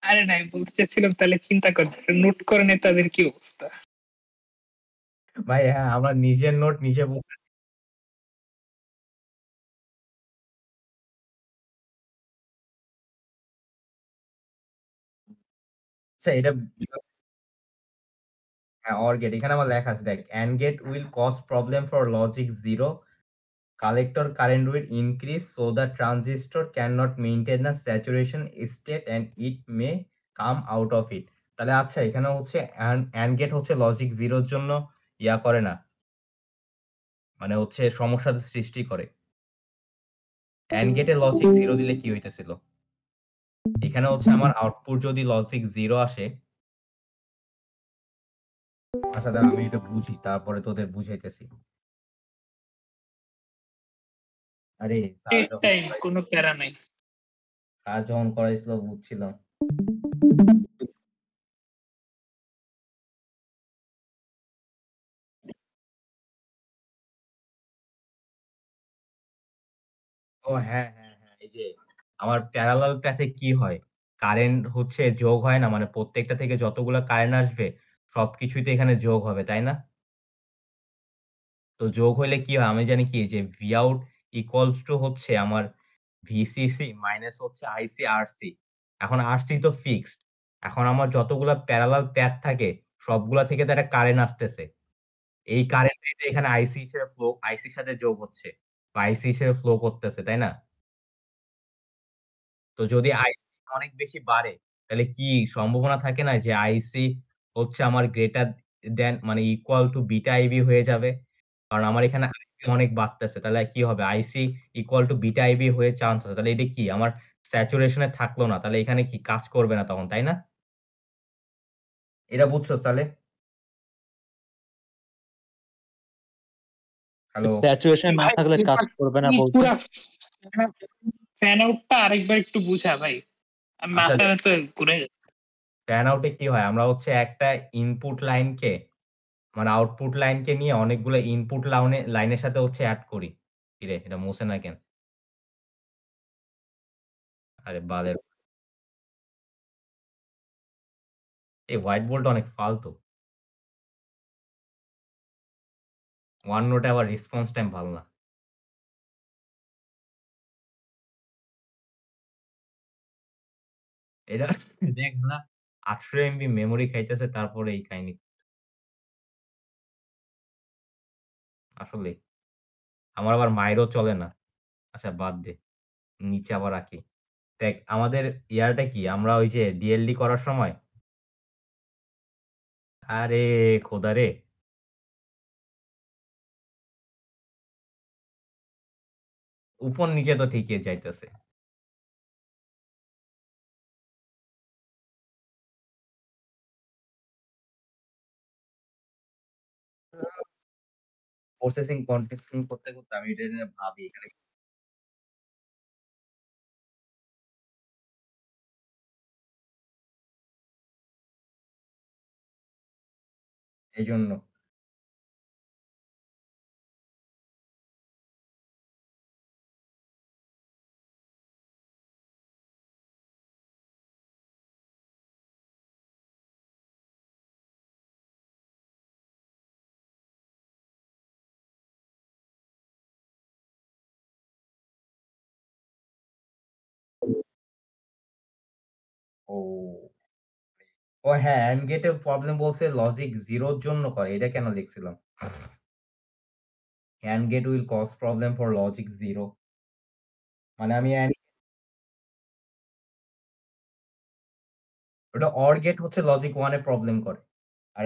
আরে নাই বলতে চাচ্ছিলাম তাহলে চিন্তা কর যারা নোট করে নেয় তাদের কি অবস্থা। ভাই হ্যাঁ, আমরা নিজের নোট নিজে আচ্ছা এটা হ্যাঁ, OR গেট। এখানে আমার লেখা আছে দেখ, AND gate will cause problem for logic 0. Collector current will increase so the transistor cannot maintain the saturation state and it may come out of it. তাহলে আচ্ছা এখানে হচ্ছে AND gate হচ্ছে লজিক 0 এর জন্য করে না। মানে হচ্ছে সমস্যার সৃষ্টি করে। AND গেটে লজিক 0 দিলে কি হইতেছিল? এখানে হচ্ছে আমার আউটপুট যদি লজিক 0 আসে। আচ্ছা দাঁড়া আমি এটা বুঝি তারপরে তোদের বুঝাইতেছি। আরে স্যার টেক যখন টাইম কোনো প্যারা নাই। করাইছিল বুঝছিলাম। ও হ্যাঁ, হ্যাঁ, হ্যাঁ। এই যে আমার প্যারালাল প্যাথে কি হয়? কারেন্ট হচ্ছে যোগ হয় না? মানে প্রত্যেকটা থেকে যতগুলা কারেন্ট আসবে সবকিছুই তো এখানে যোগ হবে, তাই না? তো যোগ হইলে কি হয়? আমি জানি কি যে Vout ইকুয়ালস টু হচ্ছে আমার VCC মাইনাস হচ্ছে IC/RC। এখন RC তো ফিক্সড। এখন আমার যতগুলা প্যারালাল প্যাথ থাকে সবগুলা থেকে তো একটা কারেন্ট আসতেছে। এই কারেন্টটাই তো এখানে আইসির সাথে যোগ হচ্ছে বা আইসি হিসেবে ফ্লো করতেছে, তাই না? তো যদি আইসি অনেক বেশি বাড়ে, তাহলে কি সম্ভাবনা থাকে না যে আইসি হচ্ছে আমার গ্রেটার দ্যান মানে ইকুয়াল টু বিটা আইবি হয়ে যাবে? কারণ আমার এখানে আইবি অনেক বাড়তেছে। তাহলে কি হবে? আইসি ইকুয়াল টু বিটা আইবি হয়ে চান্স আছে। তাহলে এটা কি? আমার স্যাচুরেশন এ থাকলো না। তাহলে এখানে কি কাজ করবে না তখন, তাই না? এটা বুঝছো তাহলে? হ্যালো? স্যাচুরেশন না ভাই থাকলে কাজ এবার করবে না তুই বলতে। পুরা ফ্যান আউটটা আরেকবার একটু বুঝা ভাই। আচ্ছা মাথাটা তো ঘুরে যায়। ফ্যান আউটে কি হয়? আমরা হচ্ছে একটা ইনপুট লাইনকে মানে আউটপুট লাইনকে নিয়ে অনেকগুলো ইনপুট লাইনের সাথে হচ্ছে এড করি। কিরে এটা মুছে না কেন? আরে বালের এই হোয়াইট বোর্ডটা অনেক ফালতু। ওয়ান নোটে আবার রেসপন্স টাইম ভালো না। এটা দেখ না ৮০০ এমবি মেমোরি খাইতেছে তারপরে এই কাহিনী। আসলেই। আমার আবার মাইরও চলে না। আচ্ছা বাদ দে। নিচে আবার রাখি। দেখ আমাদের ইয়ারটা কি? আমরা ওই যে ডিএলডি করার সময় আরে খোদা রে! উপর নিচে তো ঠিকই যাইতেছে। প্রসেসিং কন্টিনিউ করতে আমি এটা নিয়ে ভাবি এখানে এইজন্য। ও। ও হ্যাঁ, AND গেটের প্রবলেম বলছে লজিক 0 র জন্য করে। এটা কেন লিখছিলাম? AND gate will cause problem for logic 0 মানে আমি ওটা OR গেট হচ্ছে লজিক 1 এ প্রবলেম করে। আর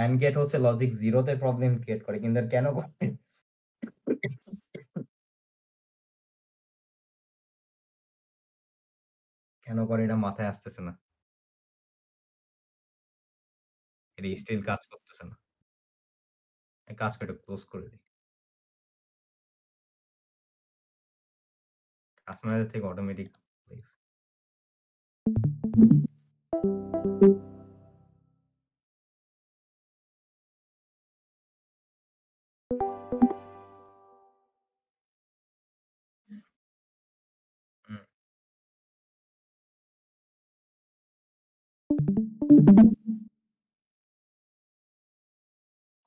AND গেট হচ্ছে লজিক 0 তে প্রবলেম ক্রিয়েট করে। কিন্তু কেন করে? কেন করে এটা মাথায় আসতেছে না। এটা স্টিল কাজ করতেছে না। কাজ করে এটা ক্লোজ করে দিই। টাস্ক ম্যানেজার থেকে অটোমেটিক হুম।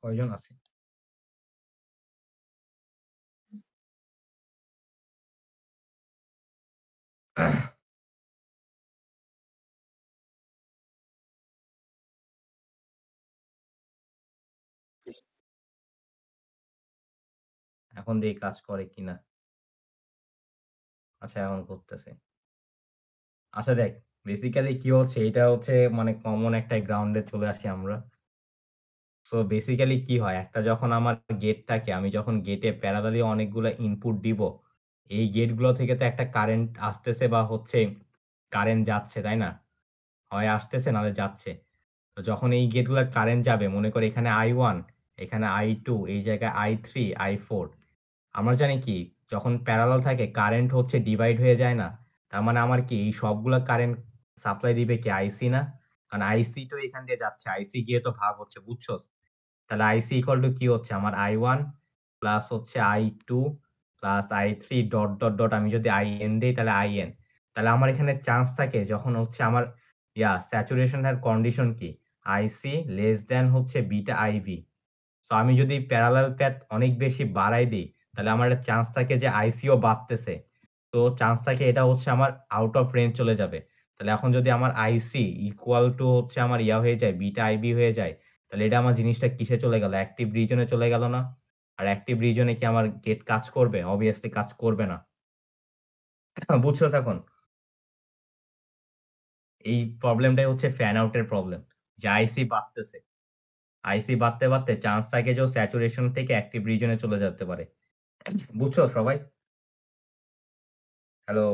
কয়জন আছে? এখন দেখি কাজ করে কিনা। আচ্ছা এখন করতেছে। আচ্ছা দেখ, বেসিক্যালি কি হচ্ছে এটা হচ্ছে মানে কমন একটা গ্রাউন্ডে চলে আসি আমরা। সো বেসিক্যালি কি হয়? একটা যখন আমার গেট থাকে, আমি যখন গেটে প্যারালালি অনেকগুলা ইনপুট দিব, এই গেটগুলো থেকে তো একটা কারেন্ট আসতেছে বা হচ্ছে কারেন্ট যাচ্ছে, তাই না? হয় আসতেছে নাহলে যাচ্ছে। তো যখন এই গেটগুলার কারেন্ট যাবে, মনে করি এখানে I1, এখানে I2, এই জায়গায় I3, I4 আমরা জানি কি যখন প্যারালাল থাকে কারেন্ট হচ্ছে ডিভাইড হয়ে যায় না? তার মানে আমার কি এই সবগুলা কারেন্ট সাপ্লাই দিবে কি আইসি না? কারণ আইসি তো এখান দিয়ে যাচ্ছে। আইসি গিয়ে তো ভাগ হচ্ছে, বুঝছস? তাহলে আইসি ইকুয়াল টু কি হচ্ছে? আমার I1 প্লাস হচ্ছে I2 প্লাস I3 ডট আমি যদি IN দেই তাহলে IN। তাহলে আমার এখানে চান্স থাকে যখন হচ্ছে আমার স্যাচুরেশন এর কন্ডিশন কি? আইসি লেস দ্যান হচ্ছে বিটা আইবি। সো আমি যদি প্যারালাল প্যাথ অনেক বেশি বাড়াই দেই, তাহলে আমার একটা চান্স থাকে যে আইসিও বাড়তেছে। তো চান্স থাকে এটা হচ্ছে আমার আউট অফ রেঞ্জ চলে যাবে। তাহলে এখন যদি আমার আইসি ইকুয়াল টু হচ্ছে আমার হয়ে যায়, বিটা আইবি হয়ে যায়, তাহলে এটা আমার জিনিসটা কিসে চলে গেল? অ্যাক্টিভ রিজন এ চলে গেল না? আর অ্যাক্টিভ রিজন এ কি আমার গেট কাজ করবে? অবভিয়াসলি কাজ করবে না। বুঝছস এখন? এই প্রবলেমটাই হচ্ছে ফ্যান আউট এর প্রবলেম। যে আইসি বাড়তেছে। আইসি বাড়তে চান্স থাকে যে ও স্যাচুরেশন থেকে অ্যাক্টিভ রিজন এ চলে যেতে পারে। বুঝছো সবাই? হ্যালো?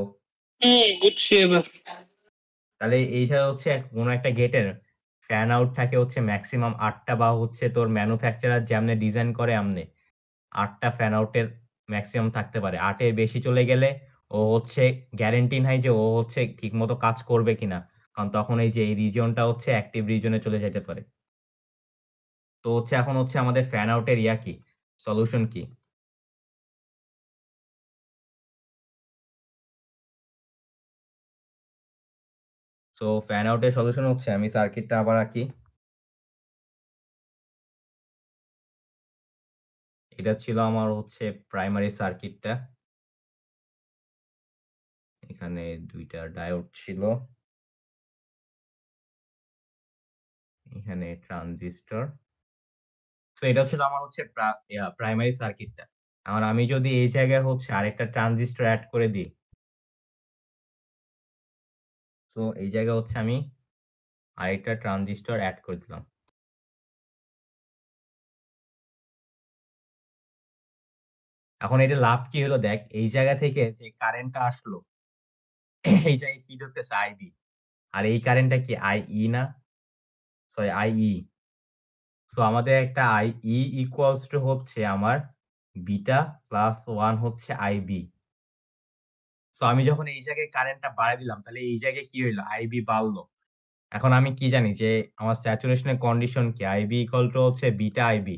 বুঝছি এবার। তাহলে এইটা হচ্ছে কোন একটা গেটের ফ্যান আউট থাকে হচ্ছে মেক্সিমাম ৮ টা বা হচ্ছে তোর ম্যানুফ্যাকচারার যেমনে ডিজাইন করে আমনে ৮ টা ফ্যান আউটের মেক্সিমাম থাকতে পারে। ৮ এর বেশি চলে গেলে ও হচ্ছে গ্যারান্টি নাই যে ও হচ্ছে ঠিকমতো কাজ করবে কিনা। কারণ তখন এই যে এই রিজিয়নটা হচ্ছে অ্যাক্টিভ রিজন এ চলে যেতে পারে। তো হচ্ছে এখন হচ্ছে আমাদের ফ্যান আউট এর কি? সলিউশন কি? সো ফ্যান আউট এর সলিউশন হচ্ছে আমি সার্কিটটা আবার আঁকি। এটা ছিল আমার হচ্ছে প্রাইমারি সার্কিটটা। এখানে ২ টা ডায়োড ছিল। এখানে ট্রানজিস্টর। সো এটা ছিল আমার হচ্ছে প্রাইমারি সার্কিটটা। এখন আমি যদি এই জায়গায় হচ্ছে আরেকটা ট্রানজিস্টর এড করে দিই। সো এই জায়গায় হচ্ছে আমি আরেকটা ট্রানজিস্টর এড করে দিলাম। এখন এটা লাভ কি হলো দেখ, এই জায়গা থেকে যে কারেন্টটা আসলো, এই জায়গায় কি ধরতেছে আইবি। আর এই কারেন্টটা কি আইই না? সরি আইই। সো আমাদের একটা আইই ইকুয়ালস টু হচ্ছে আমার বিটা প্লাস 1 হচ্ছে আইবি। সো আমি যখন এই জায়গায় কারেন্টটা বাড়ায় দিলাম, তাহলে এই জায়গায় কি হইলো? আইবি বাড়লো। এখন আমি কি জানি যে আমার স্যাচুরেশন এর কন্ডিশন কি? IB ইকুয়াল টু হচ্ছে বিটা IB।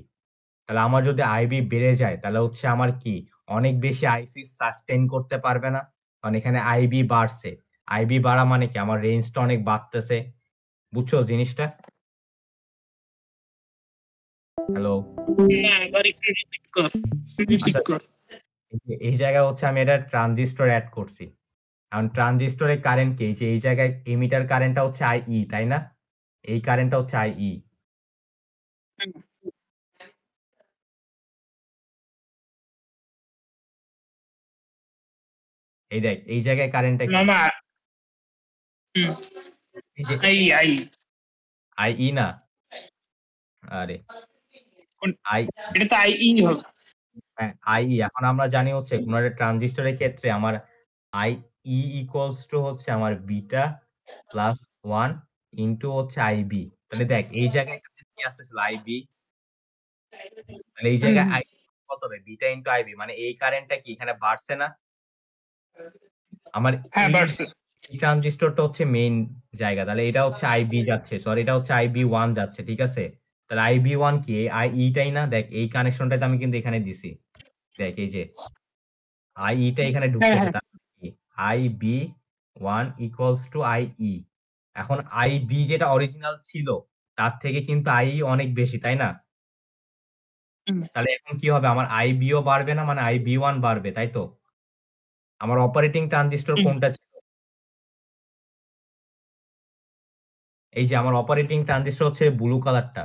তাহলে আমার যদি IB বেড়ে যায় তাহলে হচ্ছে আমার কি অনেক বেশি আইসি সাস্টেইন করতে পারবে না। কারণ এখানে IB বাড়ছে। IB বাড়া মানে কি আমার রেঞ্জটা অনেক বাড়তেছে। বুঝছো জিনিসটা? হ্যালো? না, আবার একটু রিপিট কর। আচ্ছা এই জায়গায় হচ্ছে আমি একটা ট্রানজিস্টর এড করছি। এখন ট্রানজিস্টরের কারেন্ট কি? এই যে এই জায়গায় এমিটার কারেন্টটা হচ্ছে IE তাই না? এই কারেন্টটা হচ্ছে IE। হুম, এই দেখ এই জায়গায় কারেন্টটা কি? মামা হুম, এই যে আই IE না? আরে কোন- I এটা তো আই হবে। হ্যাঁ, IE এখন আমরা জানি হচ্ছে কোন একটা ট্রানজিস্টরের ক্ষেত্রে আমার IE ইকুয়ালস টু হচ্ছে আমার বিটা প্লাস 1 ইনটু হচ্ছে IB। তাহলে দেখ এই জায়গায় কারেন্ট কি আসতেছিল IB। তাহলে এই জায়গায় I কত হবে? বিটা ইনটু IB মানে এই কারেন্টটা কি এখানে বাড়ছে না? আমার হ্যাঁ, এই বাড়ছে। এই ট্রানজিস্টরটা হচ্ছে মেইন জায়গা। তাহলে এটা হচ্ছে IB যাচ্ছে। সরি এটা হচ্ছে IB1 যাচ্ছে। ঠিক আছে? তাহলে IB1 কি? IE টাই না? দেখ এই কানেকশনটাই তো আমি কিন্তু এখানে দিছি। দেখ এই যে IE টা এখানে হ্যাঁ, ঢুকতেছে হ্যাঁ। তার মানে কি IB1 ইকুয়ালস টু IE। এখন IB যেটা অরিজিনাল ছিল তার থেকে কিন্তু IE অনেক বেশি, তাই না? হুম, তাহলে এখন কি হবে? আমার IB ও বাড়বে না মানে IB1 বাড়বে, তাই তো? আমার অপারেটিং ট্রানজিস্টর হুম, কোনটা ছিল? এই যে আমার অপারেটিং ট্রানজিস্টর হচ্ছে ব্লু কালারটা।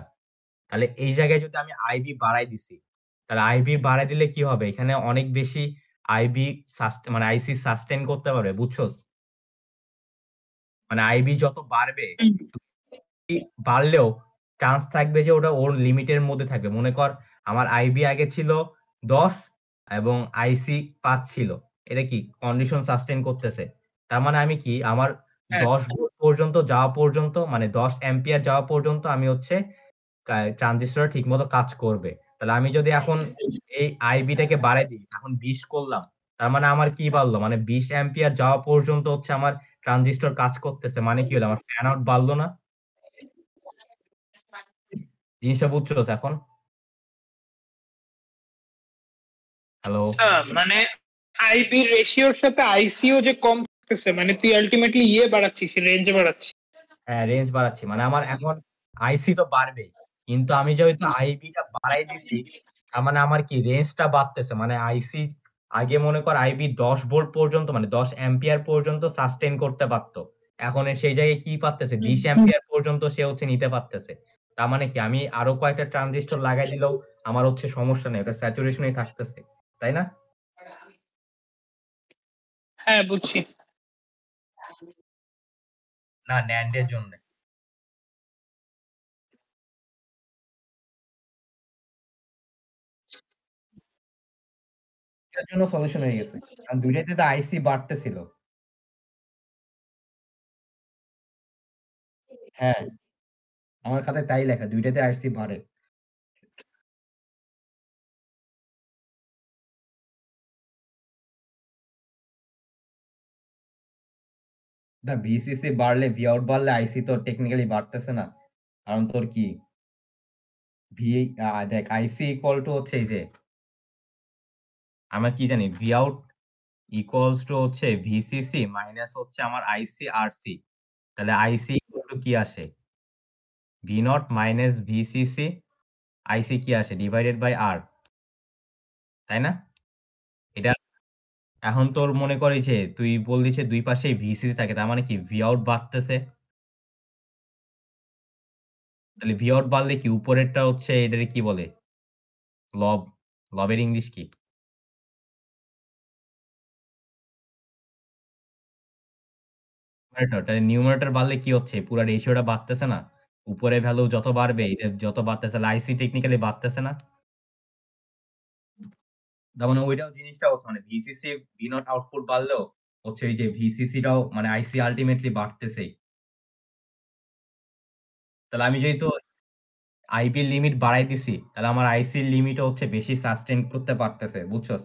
তাহলে এই জায়গায় যদি আমি IB বাড়াই দিছি, তাহলে IB বাড়াই দিলে কি হবে? এখানে অনেক বেশি IB মানে IC সাস্টেইন করতে পারবে, বুঝছস? মানে IB যত বাড়বে হুম, বাড়লেও চান্স থাকবে যে ওটা ওর লিমিটের মধ্যে থাকবে। মনে কর আমার IB আগে ছিল ১০ এবং IC ৫ ছিল। এটা কি কন্ডিশন সাস্টেইন করতেছে। তার মানে আমি কি আমার হ্যাঁ। ১০ ভোল্ট পর্যন্ত যাওয়া পর্যন্ত মানে ১০ অ্যাম্পিয়ার যাওয়া পর্যন্ত আমি হচ্ছে ট্রানজিস্টর ঠিকমতো কাজ করবে। তাহলে আমি যদি এখন এই IB টাকে বাড়াই দিই, এখন ২০ করলাম। তার মানে আমার কি বাড়লো? মানে ২০ অ্যাম্পিয়ার যাওয়া পর্যন্ত হচ্ছে আমার ট্রানজিস্টর কাজ করতেছে। মানে কি হলো? আমার ফ্যান আউট বাড়লো না? জিনিসটা বুঝছস এখন? হ্যালো? মানে আইবির রেশিওর সাথে আইসিও যে কম থাকতেছে, মানে তুই আলটিমেটলি বাড়াচ্ছিস, রেঞ্জ বাড়াচ্ছিস। হ্যাঁ, রেঞ্জ বাড়াচ্ছি। মানে আমার এখন IC তো বাড়বেই। কিন্তু আমি যেহেতু IB টা বাড়াই দিছি, তার মানে আমার কি রেঞ্জটা বাড়তেছে। মানে IC আগে মনে কর IB ১০ ভোল্ট পর্যন্ত মানে ১০ অ্যাম্পিয়ার পর্যন্ত সাস্টেইন করতে পারত। এখন সেই জায়গায় কি পারতেছে? ২০ অ্যাম্পিয়ার পর্যন্ত সে হচ্ছে নিতে পারতেছে। তার মানে কি আমি আরো কয়েকটা ট্রানজিস্টর লাগাই দিলেও আমার হচ্ছে সমস্যা নেই। ওটা স্যাচুরেশনেই থাকতেছে। তাই না? হ্যাঁ, বুঝছি। না NAND এর জন্যে। এটার জন্য সলিউশন হয়ে গেছে। কারণ ২ টাতে তো IC বাড়তেছিল। হ্যাঁ, আমার খাতায় তাই লেখা। ২ টাতে IC বাড়ে। না VCC বাড়লে Vout বাড়লে IC তো টেকনিক্যালি বাড়তেছে না। কারণ তোর কি ভি দেখ IC ইকুয়াল টু হচ্ছে এই যে আমরা কি জানি Vout ইকুয়ালস টু হচ্ছে VCC মাইনাস হচ্ছে আমার IC RC। তাহলে IC ইকুয়াল টু কি আসে? V0 মাইনাস VCC IC কি আসে? Divided by R। তাই না? এটা এখন তোর মনে কর এই যে তুই বললি যে ২ পাশেই VCC থাকে। তার মানে কি Vout বাড়তেছে। তাহলে Vout বাড়লে কি উপরেরটা হচ্ছে এটারে কি বলে? লব। লবের ইংলিশ কি? নিউমারেটর। তাহলে নিউমারেটর বাড়লে কি হচ্ছে? পুরা রেশিওটা বাড়তেছে না? উপরের ভ্যালু যত বাড়বে এটা যত বাড়তেছে তাহলে IC টেকনিক্যালি বাড়তেছে না? তার মানে ওইটাও জিনিসটা হচ্ছে মানে VCC V0 আউটপুট বাড়লেও হচ্ছে এই যে VCC টাও মানে IC আল্টিমেটলি বাড়তেছেই। তাহলে আমি যেহেতু IB লিমিট বাড়াই দিছি, তাহলে আমার IC র লিমিটও হচ্ছে বেশি সাস্টেইন করতে পারতেছে। বুঝছস?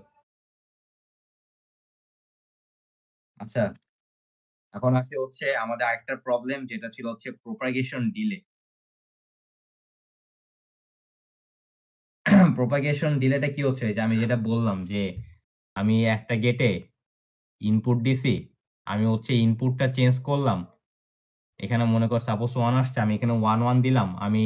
আচ্ছা, এখন আসি হচ্ছে আমাদের আরেকটা প্রবলেম যেটা ছিল হচ্ছে প্রপাগেশন ডিলে। প্রপাগেশন ডিলেটা কি হচ্ছে? যে আমি যেটা বললাম যে আমি একটা গেটে ইনপুট দিছি। আমি হচ্ছে ইনপুটটা চেঞ্জ করলাম। এখানে মনে কর সাপোজ 1 আসছে, আমি এখানে 1, 1 দিলাম। আমি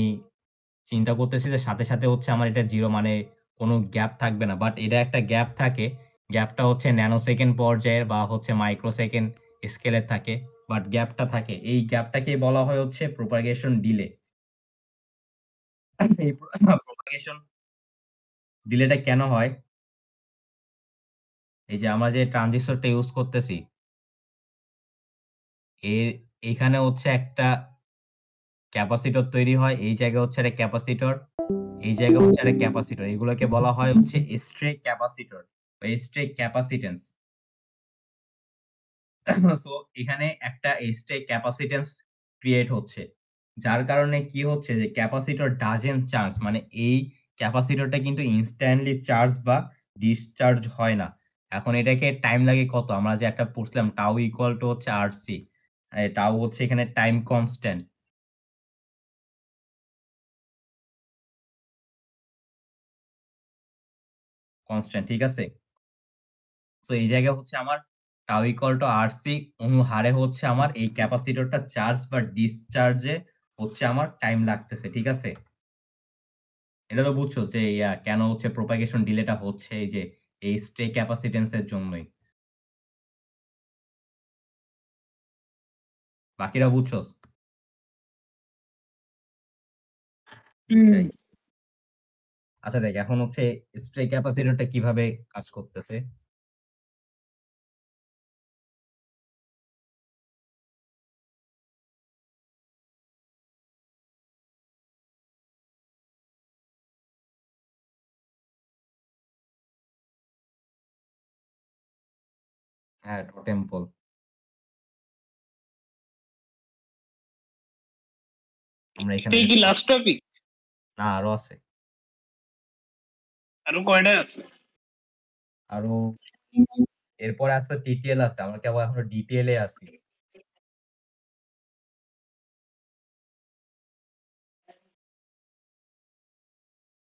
চিন্তা করতেছি যে সাথে, সাথে হচ্ছে আমার এটা 0 মানে কোনো গ্যাপ থাকবে না। বাট এটা একটা গ্যাপ থাকে। গ্যাপটা হচ্ছে ন্যানোসেকেন্ড পর্যায়ের বা হচ্ছে মাইক্রোসেকেন্ড স্কেলের থাকে। বাট গ্যাপটা থাকে। এই গ্যাপটাকেই বলা হয় হচ্ছে প্রপাগেশন ডিলে। এই প্রপাগেশন ডিলেটা কেন হয়? এই যে আমরা যে ট্রানজিস্টরটা ইউজ করতেছি, এর এখানে হচ্ছে একটা ক্যাপাসিটর তৈরি হয়। এই জায়গায় হচ্ছে একটা ক্যাপাসিটর, এই জায়গায় হচ্ছে একটা ক্যাপাসিটর। এগুলোকে বলা হয় হচ্ছে স্ট্রে ক্যাপাসিটর বা স্ট্রে ক্যাপাসিট্যান্স। সো এখানে একটা স্ট্রে ক্যাপাসিট্যান্স ক্রিয়েট হচ্ছে। যার কারণে কি হচ্ছে যে ক্যাপাসিটর ডাজন্ট চার্জ মানে এই ক্যাপাসিটরটা কিন্তু ইনস্ট্যান্টলি চার্জ বা ডিসচার্জ হয় না। এখন এটাকে টাইম লাগে কত? আমরা যে একটা পড়ছিলাম টাউ ইকুয়াল টু হচ্ছে আরসি। টাউ হচ্ছে এখানে টাইম কনস্ট্যান্ট। কনস্ট্যান্ট ঠিক আছে? সো এই জায়গায় হচ্ছে আমার টাউ ইকুয়াল টু আরসি অনুহারে হচ্ছে আমার এই ক্যাপাসিটরটা চার্জ বা ডিসচার্জে হচ্ছে আমার টাইম লাগতেছে। ঠিক আছে? এটা তো বুঝছো যে কেন হচ্ছে প্রপাগেশন ডিলেটা হচ্ছে এই যে এই স্ট্রে ক্যাপাসিট্যান্স এর জন্যই। বাকিরা বুঝছো? হুম সেই। আচ্ছা দেখ এখন হচ্ছে স্ট্রে ক্যাপাসিটরটা কিভাবে কাজ করতেছে? হ্যাঁ, টোটেম পোল। আমরা এখানে এটাই কি লাস্ট টপিক? না আরো আছে। আরো কয়টা আছে? আরো এরপরে আছে টিটিএল আছে। আমরা কেবল এখনো ডিটিএল এ আছি।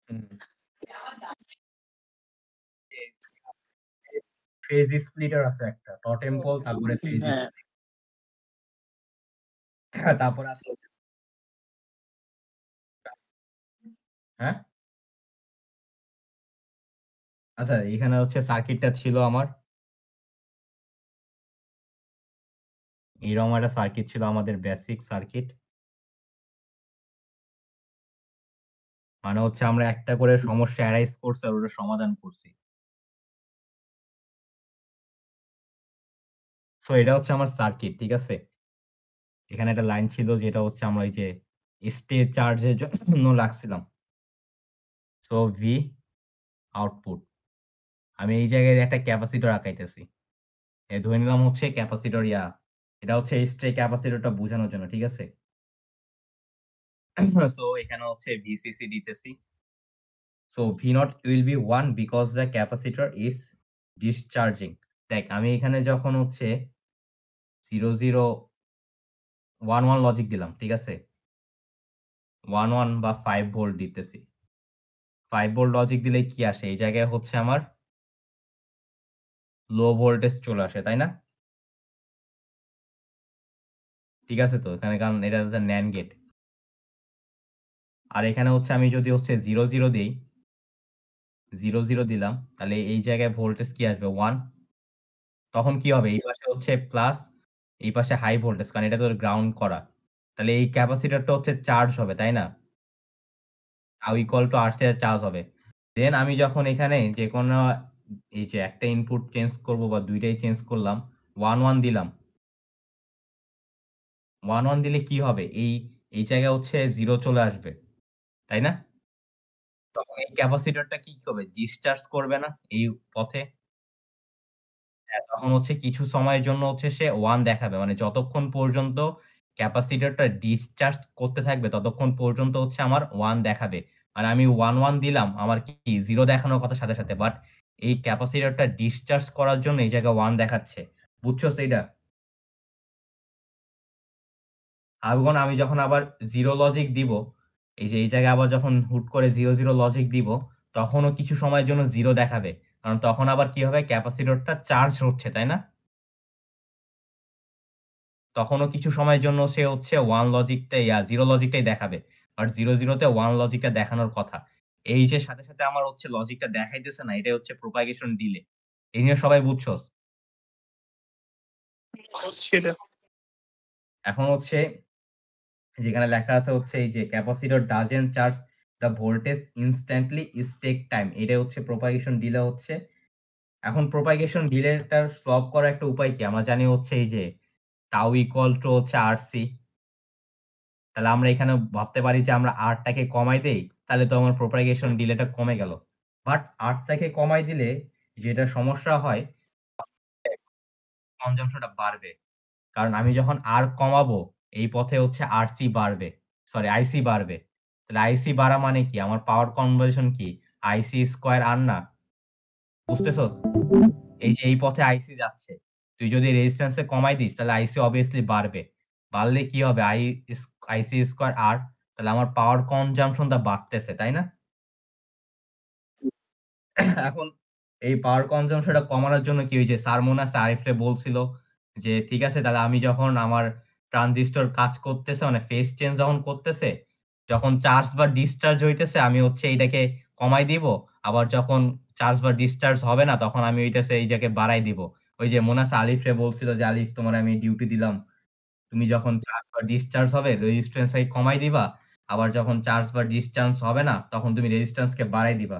হুম। ফেজ স্প্লিটার আছে একটা। টোটেম পোল তারপরে ফেজ হ্যাঁ স্প্লিটার। তারপর আছে হচ্ছে হ্যাঁ? আচ্ছা এখানে হচ্ছে সার্কিটটা ছিল আমার। এরকম একটা সার্কিট ছিল আমাদের বেসিক সার্কিট। মানে হচ্ছে আমরা একটা করে সমস্যা অ্যারাইজ করছি আর ওটা সমাধান করছি। সো এটা হচ্ছে আমার সার্কিট, ঠিক আছে? এখানে একটা লাইন ছিল যেটা হচ্ছে আমরা ওই যে স্টে চার্জের জন্য রাখছিলাম। So V output. আমি এই জায়গায় একটা ক্যাপাসিটর আঁকাইতেছি। ধরে নিলাম হচ্ছে ক্যাপাসিটর এটা হচ্ছে স্ট্রে ক্যাপাসিটরটা বোঝানোর জন্য, ঠিক আছে? সো এখানে হচ্ছে ভিসিসি দিতেছি। So V naught will be 1 because the capacitor is discharging. দেখ আমি এখানে যখন হচ্ছে 0, 0, 1, 1 লজিক দিলাম, ঠিক আছে? 1, 1 বা 5 ভোল্ট দিতেছি। 5 ভোল্ট লজিক দিলে কি আসে? এই জায়গায় হচ্ছে আমার লো ভোল্টেজ চলে আসে, তাই না? ঠিক আছে তো? এখানে কারণ এটা হচ্ছে NAND গেট। আর এখানে হচ্ছে আমি যদি হচ্ছে 0, 0 দেই, 0, 0 দিলাম, তাহলে এই জায়গায় ভোল্টেজ কি আসবে? 1। তখন কি হবে? এই পাশে হচ্ছে প্লাস, এই পাশে হাই ভোল্টেজ কারণ এটা তো গ্রাউন্ড করা। তাহলে এই ক্যাপাসিটরটা হচ্ছে চার্জ হবে, তাই না? টাউ ইকুয়াল টু R এর চার্জ হবে। দেন আমি যখন এখানে যেকোনো এই যে একটা ইনপুট চেঞ্জ করব বা ২ টাই চেঞ্জ করলাম, 1, 1 দিলাম। 1, 1 দিলে কি হবে? এই জায়গায় হচ্ছে 0 চলে আসবে। তাই না? তখন এই ক্যাপাসিটরটা কি হবে? ডিসচার্জ করবে না এই পথে? হ্যাঁ, তখন হচ্ছে কিছু সময়ের জন্য হচ্ছে সে 1 দেখাবে। মানে যতক্ষণ পর্যন্ত ক্যাপাসিটরটা ডিসচার্জ করতে থাকবে ততক্ষণ পর্যন্ত হচ্ছে আমার 1 দেখাবে। মানে আমি 1, 1 দিলাম আমার কি 0 দেখানোর কথা সাথে, সাথে। বাট এই ক্যাপাসিটরটা ডিসচার্জ করার জন্য এই জায়গায় 1 দেখাচ্ছে। বুঝছস এইটা? এখন আমি যখন আবার 0 লজিক দিব, এই যে এই জায়গায় আবার যখন হুট করে 0, 0 লজিক দিব, তখনও কিছু সময়ের জন্য 0 দেখাবে। কারণ তখন আবার কি হবে? ক্যাপাসিটরটা চার্জ হচ্ছে, তাই না? তখনও কিছু সময়ের জন্য সে হচ্ছে 1 লজিকটাই 0 লজিকটাই দেখাবে। বাট 0, 0 তে 1 লজিকটা দেখানোর কথা। এই যে সাথে, সাথে আমার হচ্ছে লজিকটা দেখাইতেছে না, এটাই হচ্ছে প্রোপাগেশন ডিলে। এই নিয়ে সবাই বুঝছস? হচ্ছে এটা। এখন হচ্ছে যেখানে লেখা আছে হচ্ছে এই যে capacitor doesn't charge the voltage instantly is take time. এটাই হচ্ছে প্রোপাগেশন ডিলে হচ্ছে। এখন প্রোপাগেশন ডিলেটার সলভ করার একটা উপায় কি? আমরা জানি হচ্ছে এই যে টাউ ইকুয়াল টু হচ্ছে আরসি। তাহলে আমরা এখানে ভাবতে পারি যে আমরা R টাকে কমাই দেই, তাহলে তো আমার প্রোপাগেশন ডিলেটা কমে গেল। বাট R টাকে কমাই দিলে যেটা সমস্যা হয়, কনজাম্পশনটা বাড়বে। কারণ আমি যখন R কমাবো, এই পথে হচ্ছে RC বাড়বে। সরি IC বাড়বে। তাহলে IC বাড়া মানে কি? আমার পাওয়ার কনভার্সন কি? IC স্কয়ার R না? বুঝতেছস? এই যে এই পথে IC যাচ্ছে। তুই যদি রেজিস্ট্যান্স এ কমাই দিস, তাহলে IC অবভিয়াসলি বাড়বে। বাড়লে কি হবে? IC স্কয়ার R, তাহলে আমার পাওয়ার কনজাম্পশনটা বাড়তেছে, তাই না? এখন এই পাওয়ার কনজাম্পশনটা কমানোর জন্য কি হয়েছে? স্যার মনে আছে আরিফরে বলছিল যে, ঠিক আছে তাহলে আমি যখন আমার ট্রানজিস্টর কাজ করতেছে মানে ফেজ চেঞ্জ যখন করতেছে, যখন চার্জ বা ডিসচার্জ হইতেছে আমি হচ্ছে এইটাকে কমাই দিব। আবার যখন চার্জ বা ডিসচার্জ হবে না তখন আমি ওইটাছে এই জায়গায় বাড়াই দিব। ওই যে মনে আছে আলিফরে বলছিল যে, "আলিফ তোমারে আমি ডিউটি দিলাম। তুমি যখন চার্জ বা ডিসচার্জ হবে রেজিস্ট্যান্স কমাই দিবা। আবার যখন চার্জ বা ডিসচার্জ হবে না তখন তুমি রেজিস্ট্যান্সকে বাড়াই দিবা।"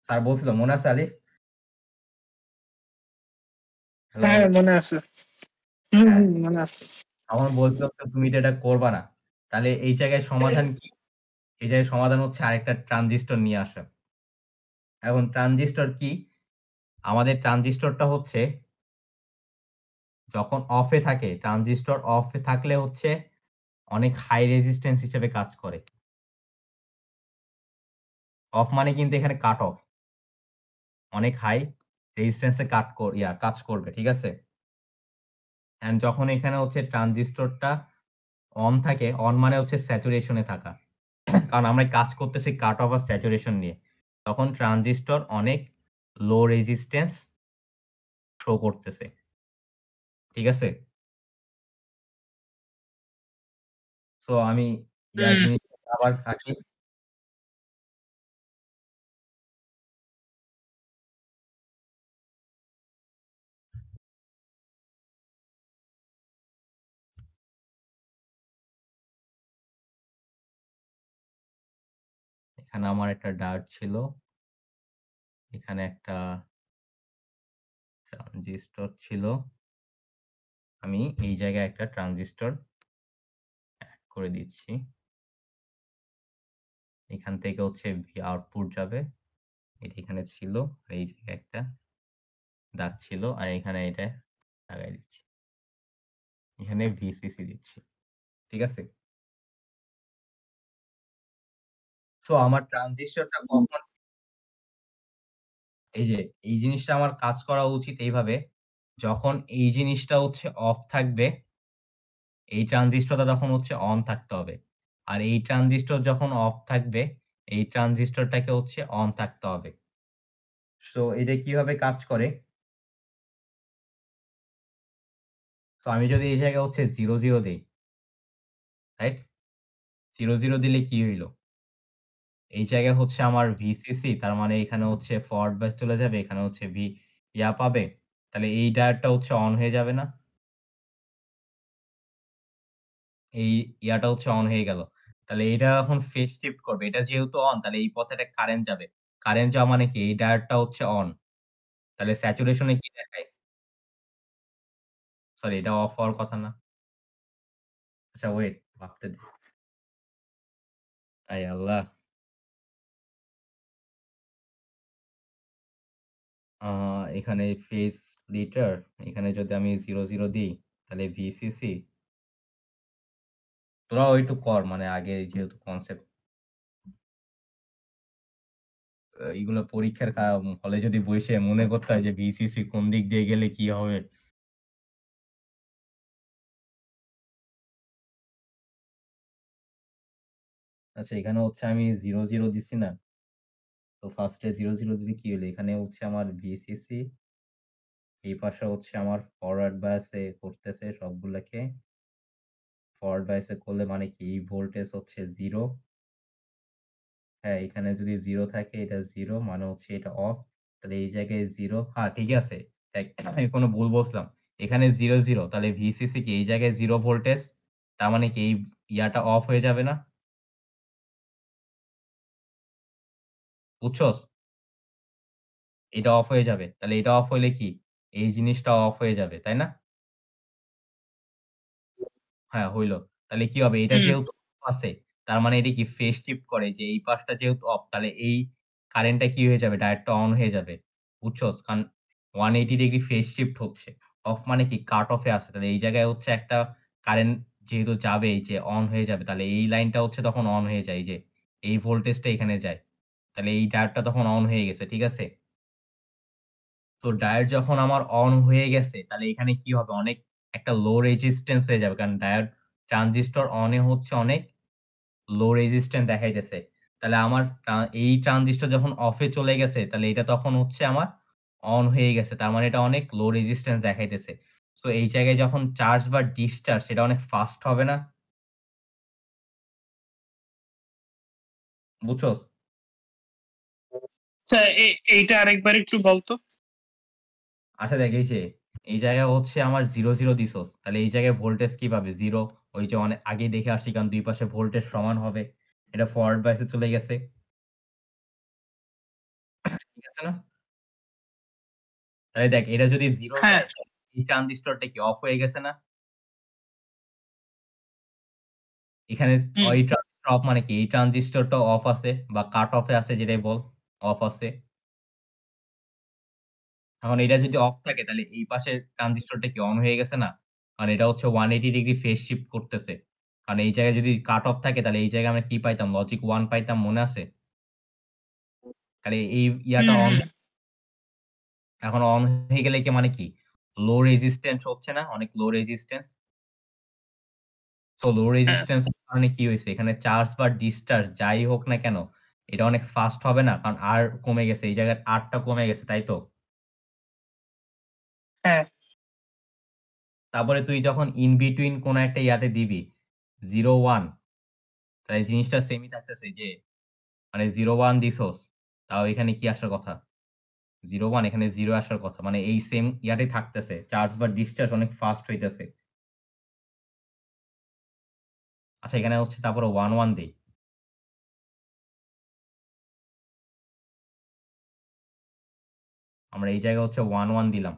স্যার বলছিল মনে আছে আলিফ? হ্যালো? হ্যাঁ মনে আছে। হ্যাঁ, মনে আছে। তখন বলছিলাম তো তুমি তো এটা করবা না। তাহলে এই জায়গায় সমাধান কি? এই জায়গায় সমাধান হচ্ছে আরেকটা ট্রানজিস্টর নিয়ে আসা। এখন ট্রানজিস্টর কি? আমাদের ট্রানজিস্টরটা হচ্ছে যখন অফে থাকে, ট্রানজিস্টর অফে থাকলে হচ্ছে অনেক হাই রেজিস্ট্যান্স হিসেবে কাজ করে। অফ মানে কিন্তু এখানে কাট অফ। অনেক হাই রেজিস্ট্যান্স এ কাজ করবে। ঠিক আছে? অ্যান্ড যখন এখানে হচ্ছে ট্রানজিস্টরটা অন থাকে, অন মানে হচ্ছে স্যাচুরেশন এ থাকা। কারণ আমরা কাজ করতেছি কাট অফ আর স্যাচুরেশন নিয়ে। তখন ট্রানজিস্টর অনেক লো রেজিস্ট্যান্স শো করতেছে। ঠিক আছে? সো আমি হুম। জিনিসটা আবার আঁকি। এখানে আমার একটা ডায়োড ছিল। এখানে একটা ট্রানজিস্টর ছিল। আমি এই জায়গায় একটা ট্রানজিস্টর এড করে দিচ্ছি। এখান থেকে হচ্ছে আউটপুট যাবে। এটা এখানে ছিল। আর এই জায়গায় একটা দাগ ছিল। আর এখানে এটা লাগাই দিচ্ছি। এখানে VCC দিচ্ছি। ঠিক আছে? সো আমার ট্রানজিস্টরটা কখন এই যে এই জিনিসটা আমার কাজ করা উচিত এইভাবে, যখন এই জিনিসটা হচ্ছে অফ থাকবে, এই ট্রানজিস্টরটা তখন হচ্ছে অন থাকতে হবে। আর এই ট্রানজিস্টর যখন অফ থাকবে, এই ট্রানজিস্টরটাকে হচ্ছে অন থাকতে হবে। সো এটা কিভাবে কাজ করে? সো আমি যদি এই জায়গায় হচ্ছে 0, 0 দেই, রাইট? 0, 0 দিলে কি হইল? এই জায়গায় হচ্ছে আমার VCC, তার মানে এখানে হচ্ছে ফরওয়ার্ড বাইস চলে যাবে, এখানে হচ্ছে পাবে। তাহলে এই ডায়োডটা হচ্ছে অন হয়ে যাবে না? এই হচ্ছে অন হয়ে গেল। তাহলে এটা এখন ফেজ শিফট করবে। এটা যেহেতু অন তাহলে এই পথে একটা কারেন্ট যাবে। কারেন্ট যাওয়া মানে কি? এই ডায়োডটা হচ্ছে অন। তাহলে স্যাচুরেশন এ কি দেখায়? সরি এটা অফ হওয়ার কথা না। আচ্ছা ওয়েট ভাবতে দে। আয় আল্লাহ! আ এখানে ফেজ স্প্লিটার, এখানে যদি আমি 0, 0 দিই তাহলে VCC তোরাও একটু কর মানে আগে যেহেতু কনসেপ্ট এইগুলো পরীক্ষার হলে যদি বইসে মনে করতে হয় যে VCC কোন দিক দিয়ে গেলে কি হবে? আচ্ছা এখানে হচ্ছে আমি 0, 0 দিছি না? তো ফার্স্টে 0, 0 দিলে কি হলো? এখানে হচ্ছে আমার VCC, এই পাশে হচ্ছে আমার ফরওয়ার্ড বায়াসে করতেছে সবগুলাকে। ফরওয়ার্ড বায়াসে করলে মানে কি? এই ভোল্টেজ হচ্ছে 0। হ্যাঁ, এখানে যদি 0 থাকে এটা 0 মানে হচ্ছে এটা অফ। তাহলে এই জায়গায় 0 হ্যাঁ, ঠিক আছে। আমি কোনো ভুল বলছিলাম। এখানে 0, 0 তাহলে VCC কি এই জায়গায় 0 ভোল্টেজ। তার মানে কি এই ইয়াটা অফ হয়ে যাবে না? বুঝছস? এটা অফ হয়ে যাবে। তাহলে এটা অফ হইলে কি? এই জিনিসটা অফ হয়ে যাবে, তাই না? হ্যাঁ, হইল। তাহলে কি হবে? এটা হুম যেহেতু অফ আছে, তার মানে এটা কি ফেজ শিফট করে যে এই পাশটা যেহেতু অফ, তাহলে এই কারেন্টটা কি হয়ে যাবে? ডায়োডটা অন হয়ে যাবে। বুঝছস? কারণ 180 ডিগ্রি ফেজ শিফট হচ্ছে। অফ মানে কি? কাট অফ এ আছে। তাহলে এই জায়গায় হচ্ছে একটা কারেন্ট যেহেতু যাবে এই যে অন হয়ে যাবে, তাহলে এই লাইনটা হচ্ছে তখন অন হয়ে যায়। এই যে এই ভোল্টেজটা এখানে যায়। তাহলে এই ডায়োডটা তখন অন হয়ে গেছে। ঠিক আছে? তো ডায়োড যখন আমার অন হয়ে গেছে, তাহলে এখানে কি হবে? অনেক একটা লো রেজিস্ট্যান্স হয়ে যাবে। কারণ ডায়োড ট্রানজিস্টর অন এ হচ্ছে অনেক লো রেজিস্ট্যান্স দেখাইতেছে। তাহলে আমার এই ট্রানজিস্টর যখন অফে চলে গেছে, তাহলে এটা তখন হচ্ছে আমার অন হয়ে গেছে। তার মানে এটা অনেক লো রেজিস্ট্যান্স দেখাইতেছে। সো এই জায়গায় যখন চার্জ বা ডিসচার্জ সেটা অনেক ফাস্ট হবে না? বুঝছস? আচ্ছা এইটা আরেকবার একটু বলতো। আচ্ছা দেখ এই যে এই জায়গায় হচ্ছে আমার 0, 0 দিছস। তাহলে এই জায়গায় ভোল্টেজ কি পাবে? 0 ওই যে অনেক আগেই দেখে আসছি কারণ ২ পাশে ভোল্টেজ সমান হবে। এটা ফরওয়ার্ড বাইসে চলে গেছে। ঠিক আছে না? তাহলে দেখ এটা যদি 0 হ্যাঁ যায়, এই ট্রানজিস্টরটা কি অফ হয়ে গেছে না? এখানে হুম এই ট্রানজিস্টর অফ মানে কি? এই ট্রানজিস্টরটাও অফ আছে বা কাট অফ এ আছে যেটাই বল, অফ আছে। এখন এটা যদি অফ থাকে তাহলে এই পাশের ট্রানজিস্টরটা কি অন হয়ে গেছে না? কারণ এটা হচ্ছে 180 ডিগ্রি ফেজ শিফট করতেছে। কারণ এই জায়গায় যদি কাট অফ থাকে তাহলে এই জায়গায় আমরা কি পাইতাম? লজিক 1 পাইতাম মনে আছে? তাহলে এই ইয়াটা হুম অন হুম এখন অন হয়ে গেলে কি মানে কি? লো রেজিস্ট্যান্স হচ্ছে না? অনেক লো রেজিস্ট্যান্স। সো লো হ্যাঁ রেজিস্ট্যান্স এর কারণে কি হইছে? এখানে চার্জ বা ডিসচার্জ যাই হোক না কেন, এটা অনেক ফাস্ট হবে না? কারণ R কমে গেছে। এই জায়গায় R টা কমে গেছে, তাই তো? হ্যাঁ তারপরে তুই যখন ইন বিটুইন কোন একটা ইয়াতে দিবি 0, 1 তাহলে জিনিসটা সেমই থাকতেছে যে মানে 0, 1 দিছস, তাও এখানে কি আসার কথা? 0, 1 এখানে 0 আসার কথা। মানে এই সেম ইয়াটাই থাকতেছে। চার্জ বা ডিসচার্জ অনেক ফাস্ট হইতেছে। আচ্ছা এখানে হচ্ছে তারপরে 1, 1 দেই। আমরা এই জায়গায় হচ্ছে 1, 1 দিলাম।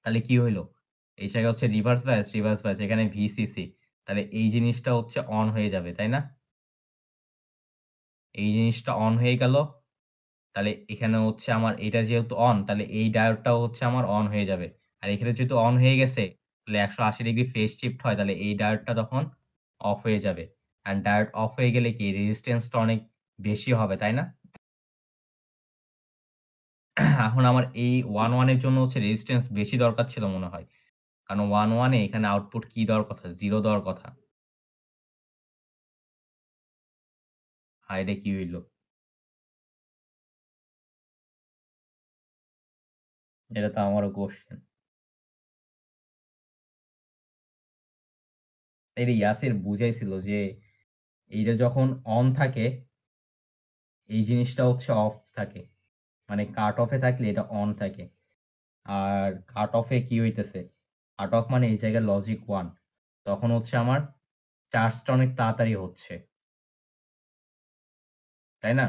তাহলে কি হইল? এই জায়গায় হচ্ছে রিভার্স বায়াস, রিভার্স বায়াস এখানে VCC। তাহলে এই জিনিসটা হচ্ছে অন হয়ে যাবে, তাই না? এই জিনিসটা অন হয়ে গেল। তাহলে এখানে হচ্ছে আমার এটা যেহেতু অন, তাহলে এই ডায়োডটাও হচ্ছে আমার অন হয়ে যাবে। আর এখানে যেহেতু অন হয়ে গেছে, তাহলে ১৮০ ডিগ্রি ফেজ শিফট হয়, তাহলে এই ডায়োডটা তখন অফ হয়ে যাবে। আর ডায়োড অফ হয়ে গেলে কি রেজিস্ট্যান্সটা অনেক বেশি হবে, তাই না? এখন আমার এই 1, 1 এর জন্য হচ্ছে রেজিস্ট্যান্স বেশি দরকার ছিল মনে হয়। কারণ 1, 1 এ এখানে আউটপুট কি দেওয়ার কথা? 0 দেওয়ার কথা। এটা কি হইল? এটা তো আমারও কোয়েশ্চেন। এটা ইয়াসির বুঝাইছিল যে এইটা যখন অন থাকে, এই জিনিসটা হচ্ছে অফ থাকে। মানে কাট অফ এ থাকলে এটা অন থাকে। আর কাট অফ এ কি হইতেছে? কাট অফ মানে এই জায়গায় লজিক 1 তখন হচ্ছে আমার চার্জটা অনেক তাড়াতাড়ি হচ্ছে। তাই না?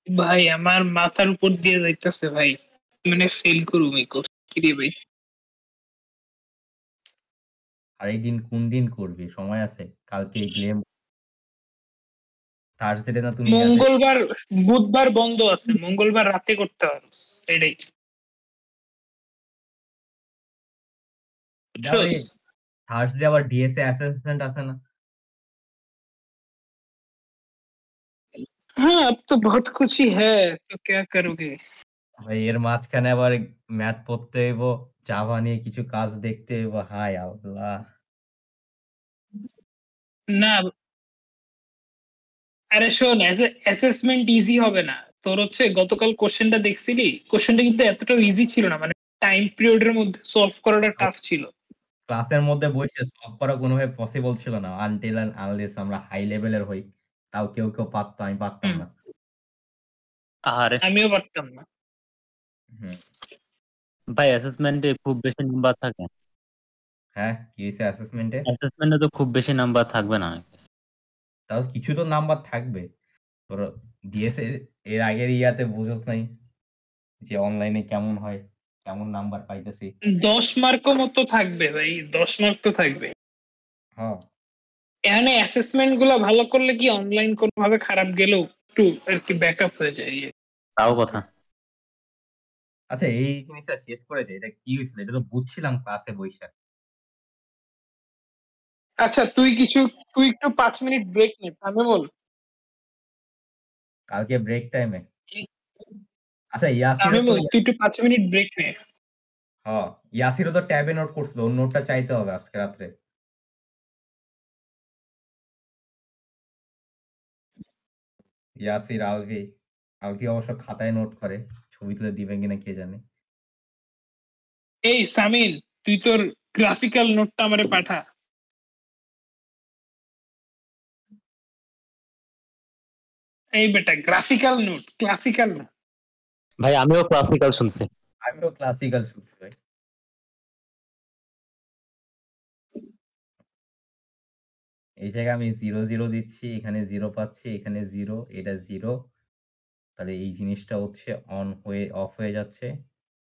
ভাই আমার মাথার উপর দিয়ে যাইতেছে ভাই, মানে ফেল করুম এই কোর্স কি রে ভাই। আরেকদিন কোন দিন করবি? সময় আছে? কালকে গেম থার্সডে না তুমি ইয়াতে মঙ্গলবার বুধবার বন্ধ আছে, মঙ্গলবার রাতে করতে পারস এটাই, আরে বুঝছস? থার্সডে আবার ডিএসএ অ্যাসেসমেন্ট আছে না? हाँ अब तो बहुत कुछ ही है, तो क्या करोगे। ভাই এর মাঝখানে আবার ম্যাথ পড়তে হইব, জাভা নিয়ে কিছু কাজ দেখতে হইব। হায় আল্লাহ! না আরে শোন, অ্যাসেসমেন্ট ইজি হবে না তোর। হচ্ছে গতকাল কোশ্চেনটা দেখছিলি, কোশ্চেনটা কিন্তু এতটা ইজি ছিল না, মানে টাইম পিরিয়ডের মধ্যে সলভ করাটা টাফ ছিল। ক্লাসের মধ্যে বসে সলভ করা কোনোভাবে পসিবল ছিল না আনটিল এন্ড আনলেস আমরা হাই লেভেলের হই। তাও কেউ পারতো, আমি পারতাম হুম। না। আরে আমিও পারতাম না। হুম। ভাই অ্যাসেসমেন্টে খুব বেশি নাম্বার থাকে? হ্যাঁ, কি হয়েছে অ্যাসেসমেন্টে? অ্যাসেসমেন্টে তো খুব বেশি নাম্বার থাকবে না। তাও কিছু তো নাম্বার থাকবে। তোর দিয়েছে এর আগের ইয়াতে বুঝোস নাই যে অনলাইনে কেমন হয়, কেমন নাম্বার পাইতেছি। 10 মার্কও মতো থাকবে ভাই, 10 মার্ক তো থাকবে। হ্যাঁ, এখানে অ্যাসেসমেন্ট গুলো ভালো করলে কি অনলাইন কোনোভাবে খারাপ গেলেও একটু আর কি ব্যাকআপ হয়ে যায়। তাও কথা। আচ্ছা এই জিনিসটা শেষ করেছে, এটা কি হয়েছিল? এটা তো বুঝছিলাম ক্লাসে বৈশাখ। আচ্ছা তুই একটু 5 মিনিট ব্রেক নে, আমি বল। কালকে ব্রেক টাইমে। আচ্ছা আমি ইয়াসিরও তো বল তুই একটু 5 মিনিট ব্রেক নে। হ্যাঁ, ইয়াসিরও তো ট্যাবে নোট করছিল, ওর নোটটা চাইতে হবে আজকে রাত্রে। ইয়াসির, আলভি অবশ্য খাতায় নোট করে, ছবি তুলে দিবে কিনা কে জানে। এই সামিল, তুই তোর গ্রাফিক্যাল নোটটা আমারে পাঠা। এই বেটা গ্রাফিক্যাল নোট, ক্লাসিক্যাল না। ভাই আমিও ক্লাসিক্যাল শুনছি। আমিও ক্লাসিক্যাল শুনছি ভাই। এই জায়গায় আমি 0 দিচ্ছি, এখানে 0 পাচ্ছি, এখানে 0, এটা 0। তাহলে এই জিনিসটা হচ্ছে অন হয়ে অফ হয়ে যাচ্ছে।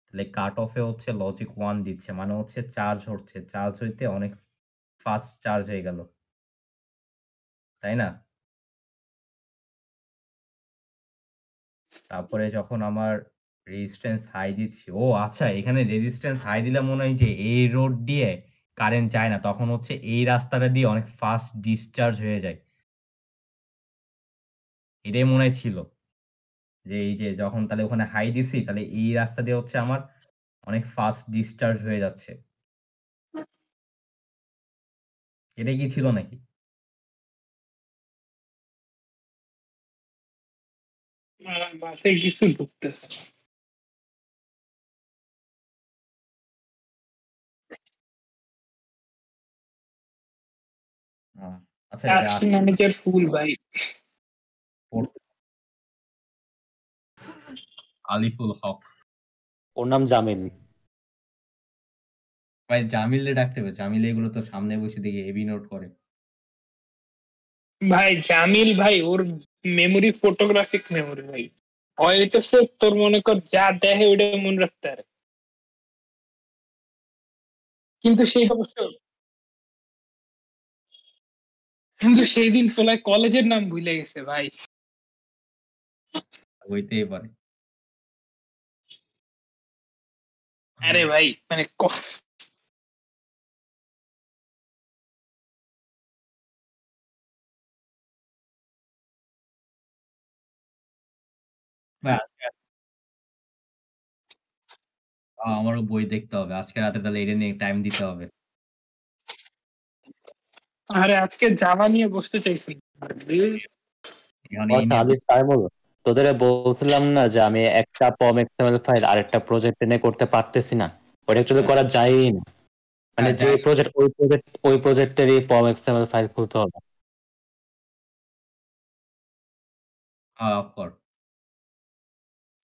তাহলে কাট অফে হচ্ছে লজিক 1 দিচ্ছে, মানে হচ্ছে চার্জ হচ্ছে, চার্জ হইতে অনেক ফাস্ট চার্জ হয়ে গেল, তাই না? তারপরে যখন আমার রেজিস্ট্যান্স হাই দিচ্ছি, ও আচ্ছা এখানে রেজিস্ট্যান্স হাই দিলে মনে হয় যে এই রোড দিয়ে কারেন্ট যায় না, তখন হচ্ছে এই রাস্তাটা দিয়ে অনেক ফাস্ট ডিসচার্জ হয়ে যায়। এটাই মনে হয় ছিল যে এই যে যখন তাহলে ওখানে হাই দিছি, তাহলে এই রাস্তা দিয়ে হচ্ছে আমার অনেক ফাস্ট ডিসচার্জ হয়ে যাচ্ছে। এটা কি ছিল নাকি? বাসে কিছু ঢুকতেছে না। আচ্ছা এটা টাস্ক ম্যানেজার ফুল ভাই। আলিফুল হক ওর নাম জামিল। ভাই, জামিলে ডাকতে হবে। জামিল এগুলো তো সামনে বসে দেখি হেভি নোট করে। ভাই জামিল ভাই, ওর মেমোরি ফটোগ্রাফিক মেমোরি ভাই। হইতেছে তোর মনে কর যা দেখে ওইটা মনে রাখতে পারে। কিন্তু সেই দিন ফলায় কলেজের নাম ভুলে গেছে ভাই। হইতেই পারে। আরে ভাই মানে ভাই আজকে আমারও বই দেখতে হবে আজকে রাতে, তাহলে এটা নিয়ে টাইম দিতে হবে। আরে আজকে জাভা নিয়ে বসতে চাইছি। এখানে এই নিয়ে তোদের বলছিলাম না যে আমি একটা পম এক্সএমএল ফাইল আরেকটা প্রজেক্ট এনে করতে পারতেছি না, ওটা অ্যাকচুয়ালি করা যায়ই না। মানে যে প্রজেক্ট ওই প্রজেক্টেরই পম এক্সএমএল ফাইল খুলতে হবে। অফ কর।